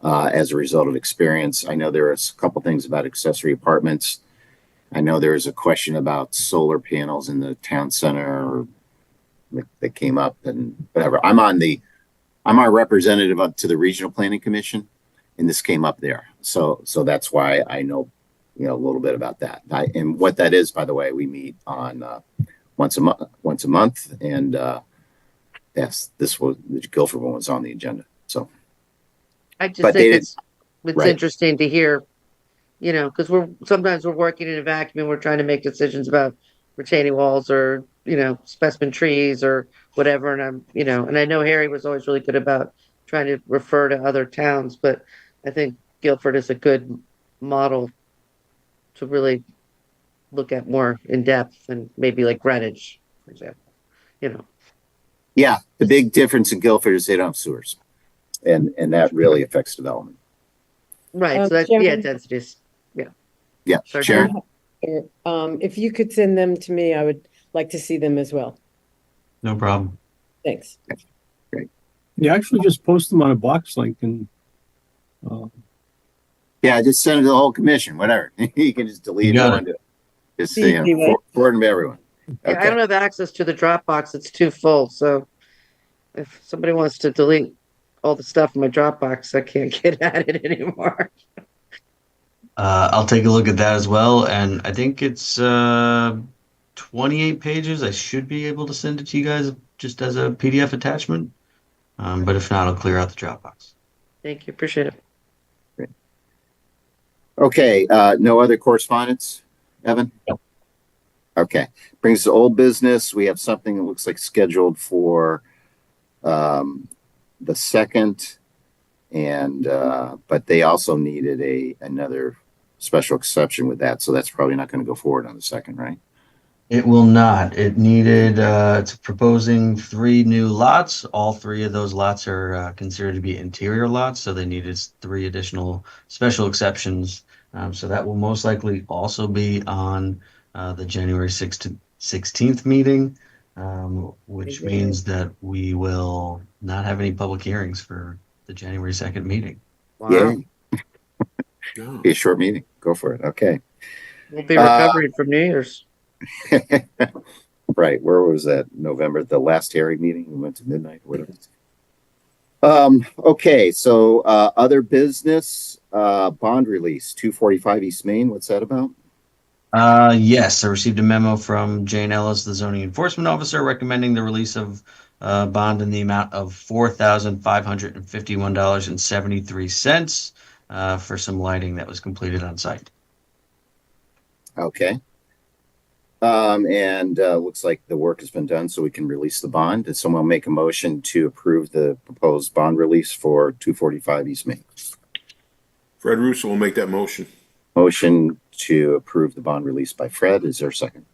as a result of experience. I know there are a couple of things about accessory apartments. I know there is a question about solar panels in the town center that came up, and whatever. I'm our representative up to the Regional Planning Commission, and this came up there. So that's why I know, a little bit about that. And what that is, by the way, we meet on once a month, and yes, the Guilford one was on the agenda. So
I just think it's interesting to hear, because sometimes we're working in a vacuum and we're trying to make decisions about retaining walls or specimen trees or whatever. And and I know Harry was always really good about trying to refer to other towns, but I think Guilford is a good model to really look at more in depth, and maybe like Greenwich, for example.
Yeah, the big difference in Guilford is they don't have sewers, and that really affects development.
Right. So that's densities.
Yeah,
Sorry,
Sharon.
If you could send them to me, I would like to see them as well.
No problem.
Thanks.
Great.
Yeah, actually just post them on a box link and
yeah, just send it to the whole commission, whatever. You can just delete it. Just forward them to everyone.
Okay. I don't have access to the Dropbox. It's too full. So if somebody wants to delete all the stuff in my Dropbox, I can't get at it anymore.
I'll take a look at that as well. And I think it's 28 pages. I should be able to send it to you guys just as a PDF attachment. But if not, I'll clear out the Dropbox.
Thank you. Appreciate it.
Great. Okay. No other correspondence, Evan?
No.
Okay. Brings us to old business. We have something that looks like scheduled for the 2nd. And but they also needed another special exception with that, so that's probably not going to go forward on the 2nd, right?
It will not. It needed, it's proposing 3 new lots. All 3 of those lots are considered to be interior lots, so they needed 3 additional special exceptions. So that will most likely also be on the January 16th meeting, which means that we will not have any public hearings for the January 2nd meeting.
Wow.
Yeah. Be a short meeting. Go for it. Okay.
We'll be recovering from New Year's.
Right. Where was that? November, the last Harry meeting? We went to midnight, whatever. Okay. So other business, bond release, 245 East Main. What's that about?
Yes, I received a memo from Jane Ellis, the zoning enforcement officer, recommending the release of bond in the amount of $4,551.73 for some lighting that was completed on site.
Okay. And looks like the work has been done, so we can release the bond. Did someone make a motion to approve the proposed bond release for 245 East Main?
Fred Russo will make that motion.
Motion to approve the bond release by Fred. Is there a second?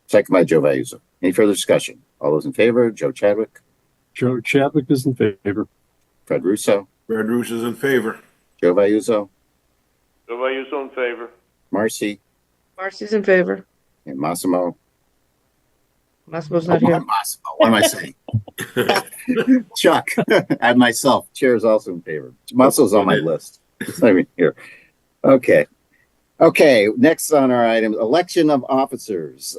Second by Joe Vayuzo. Any further discussion? All those in favor, Joe Chadwick,
Joe Chadwick is in favor.
Fred Russo,
Fred Russo's in favor.
Joe Vayuzo,
So are you so in favor?
Marcy,
Marcy's in favor.
and Massimo.
Massimo's not here.
Massimo. What am I saying? Chuck and myself. Chair is also in favor. Massimo's on my list. It's not even here. Okay. Okay. Next on our item, election of officers.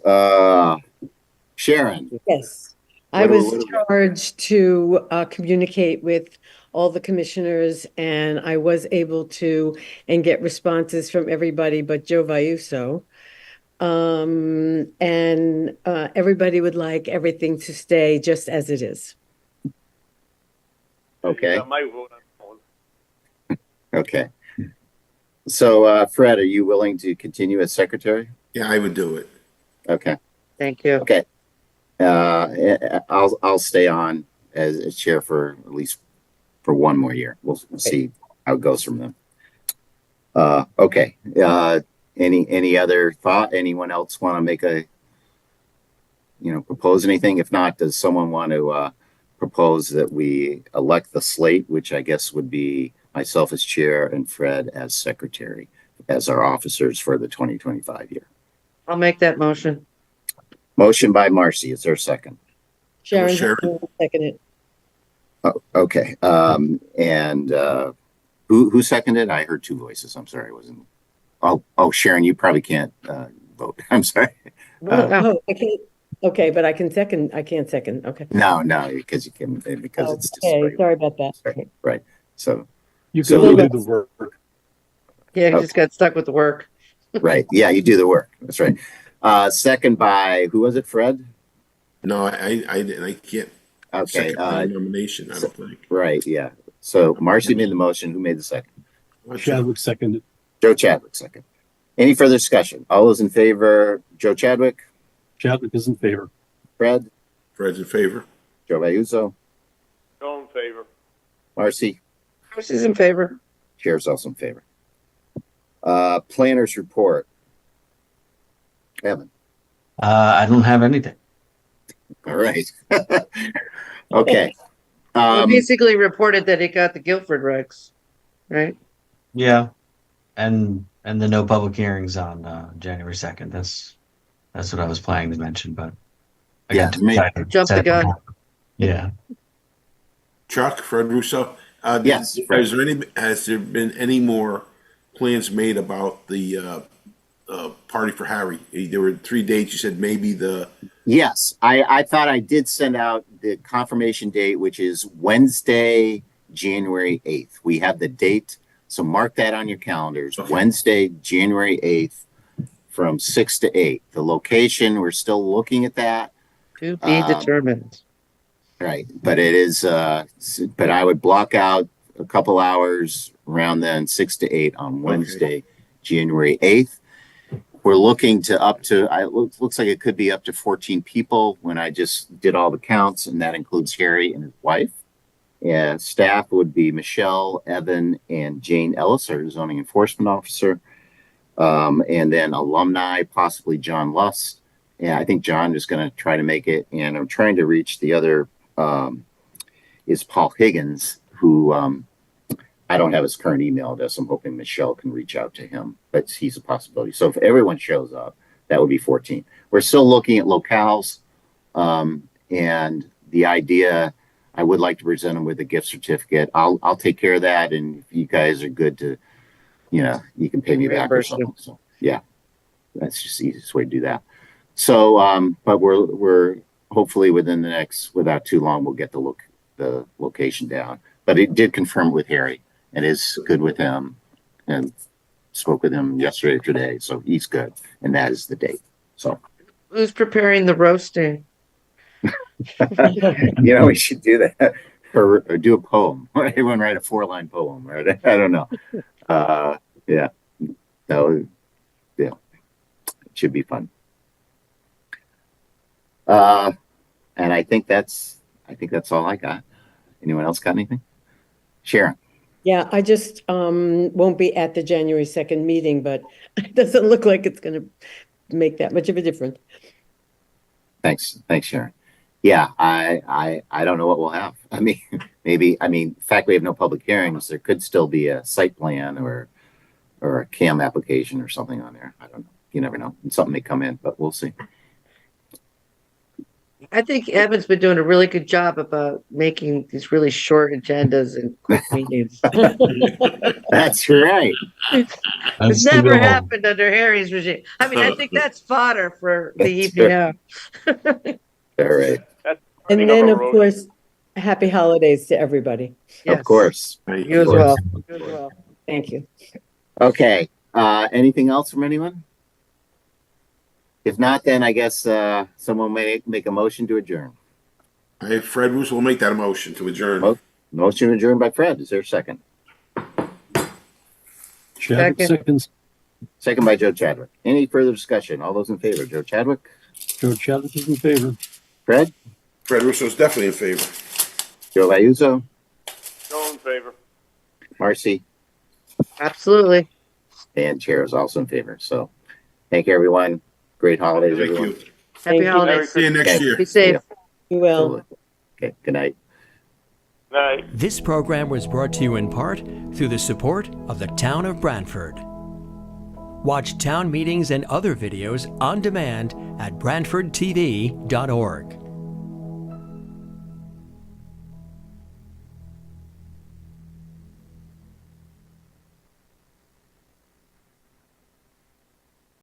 Sharon.
Yes. I was charged to communicate with all the commissioners, and I was able to and get responses from everybody but Joe Vayuso. And everybody would like everything to stay just as it is.
Okay.
You got my vote on that one.
Okay. So, Fred, are you willing to continue as secretary?
Yeah, I would do it.
Okay.
Thank you.
Okay. I'll stay on as chair for at least for one more year. We'll see how it goes from then. Okay. Any other thought? Anyone else want to make propose anything? If not, does someone want to propose that we elect the slate, which I guess would be myself as chair and Fred as secretary, as our officers for the 2025 year?
I'll make that motion.
Motion by Marcy. Is there a second?
Sharon,
Sharon.
second it.
Oh, okay. And who seconded? I heard two voices. I'm sorry. I wasn't. Oh, Sharon, you probably can't vote. I'm sorry.
Oh, I can't. Okay, but I can second. I can't second. Okay.
No, because you can because it's just
Okay, sorry about that.
Right. So
You
So-
can do the work.
Yeah, he
Okay.
just got stuck with the work.
right. Yeah, you do the work. That's right. Second by who was it? Fred.
No, I can't
Okay.
second my nomination, I don't think.
Right. Yeah. So Marcy made the motion. Who made the second?
Chadwick seconded.
Joe Chadwick second. Any further discussion? All those in favor? Joe Chadwick,
Chadwick is in favor.
Fred,
Fred's in favor.
Joe Vayuzo,
So in favor.
Marcy.
Marcy's in favor.
Chair's also in favor. Planners report. Evan.
I don't have anything.
All right. Okay.
He basically reported that he got the Guilford Rex, right?
Yeah, and the no public hearings on January 2nd. That's what I was planning to mention, but I
Yeah,
got too excited.
Jumped the gun.
Yeah.
Chuck, Fred Russo.
Yes, Fred.
Has there been any more plans made about the party for Harry? There were 3 dates. You said maybe the.
Yes, I thought I did send out the confirmation date, which is Wednesday, January 8th. We have the date, so mark that on your calendars.
Okay.
Wednesday, January 8th from 6 to 8. The location, we're still looking at that.
To be determined.
Right, but it is, but I would block out a couple hours around then, 6 to 8 on Wednesday, January 8th. We're looking to looks like it could be up to 14 people when I just did all the counts, and that includes Harry and his wife. And staff would be Michelle, Evan, and Jane Ellis, our zoning enforcement officer. And then alumni, possibly John Lust. And I think John is going to try to make it. And I'm trying to reach the other, is Paul Higgins, who I don't have his current email address. I'm hoping Michelle can reach out to him, but he's a possibility. So if everyone shows up, that would be 14. We're still looking at locales. And the idea, I would like to present them with a gift certificate. I'll take care of that. And if you guys are good to, you can pay me back or something. So yeah, that's just the easiest way to do that. So, but we're hopefully without too long, we'll get the location down. But it did confirm with Harry and is good with him, and spoke with him yesterday or today. So he's good. And that is the date. So,
Who's preparing the roasting?
we should do that or do a poem. Everyone write a 4-line poem, right? I don't know. Yeah, it should be fun. And I think that's all I got. Anyone else got anything? Sharon.
Yeah, I just won't be at the January 2nd meeting, but it doesn't look like it's going to make that much of a difference.
Thanks, Sharon. Yeah, I don't know what we'll have. I mean, maybe, in fact, we have no public hearings. There could still be a site plan or a CAM application or something on there. I don't know. You never know. Something may come in, but we'll see.
I think Evan's been doing a really good job about making these really short agendas and quick meetings.
That's right.
It's never happened under Harry's regime. I mean, I think that's fodder for the evening out.
All right.
And then, of course, happy holidays to everybody.
Yes.
Of course.
You as well. You as well.
Thank you.
Okay. Anything else from anyone? If not, then I guess someone may make a motion to adjourn.
Fred Roos will make that a motion to adjourn.
Motion adjourned by Fred. Is there a second?
Chadwick seconds.
Second by Joe Chadwick. Any further discussion? All those in favor? Joe Chadwick?
Joe Chadwick is in favor.
Fred?
Fred Russo is definitely in favor.
Joe Liuzzo?
Joe in favor.
Marcy?
Absolutely.
And Chair is also in favor. So thank you, everyone. Great holidays,
Thank
everyone.
you.
Happy holidays.
See you next year.
Be safe.
You will.
Okay. Good night.
Night.
This program was brought to you in part through the support of the Town of Branford. Watch town meetings and other videos on demand at BranfordTV.org.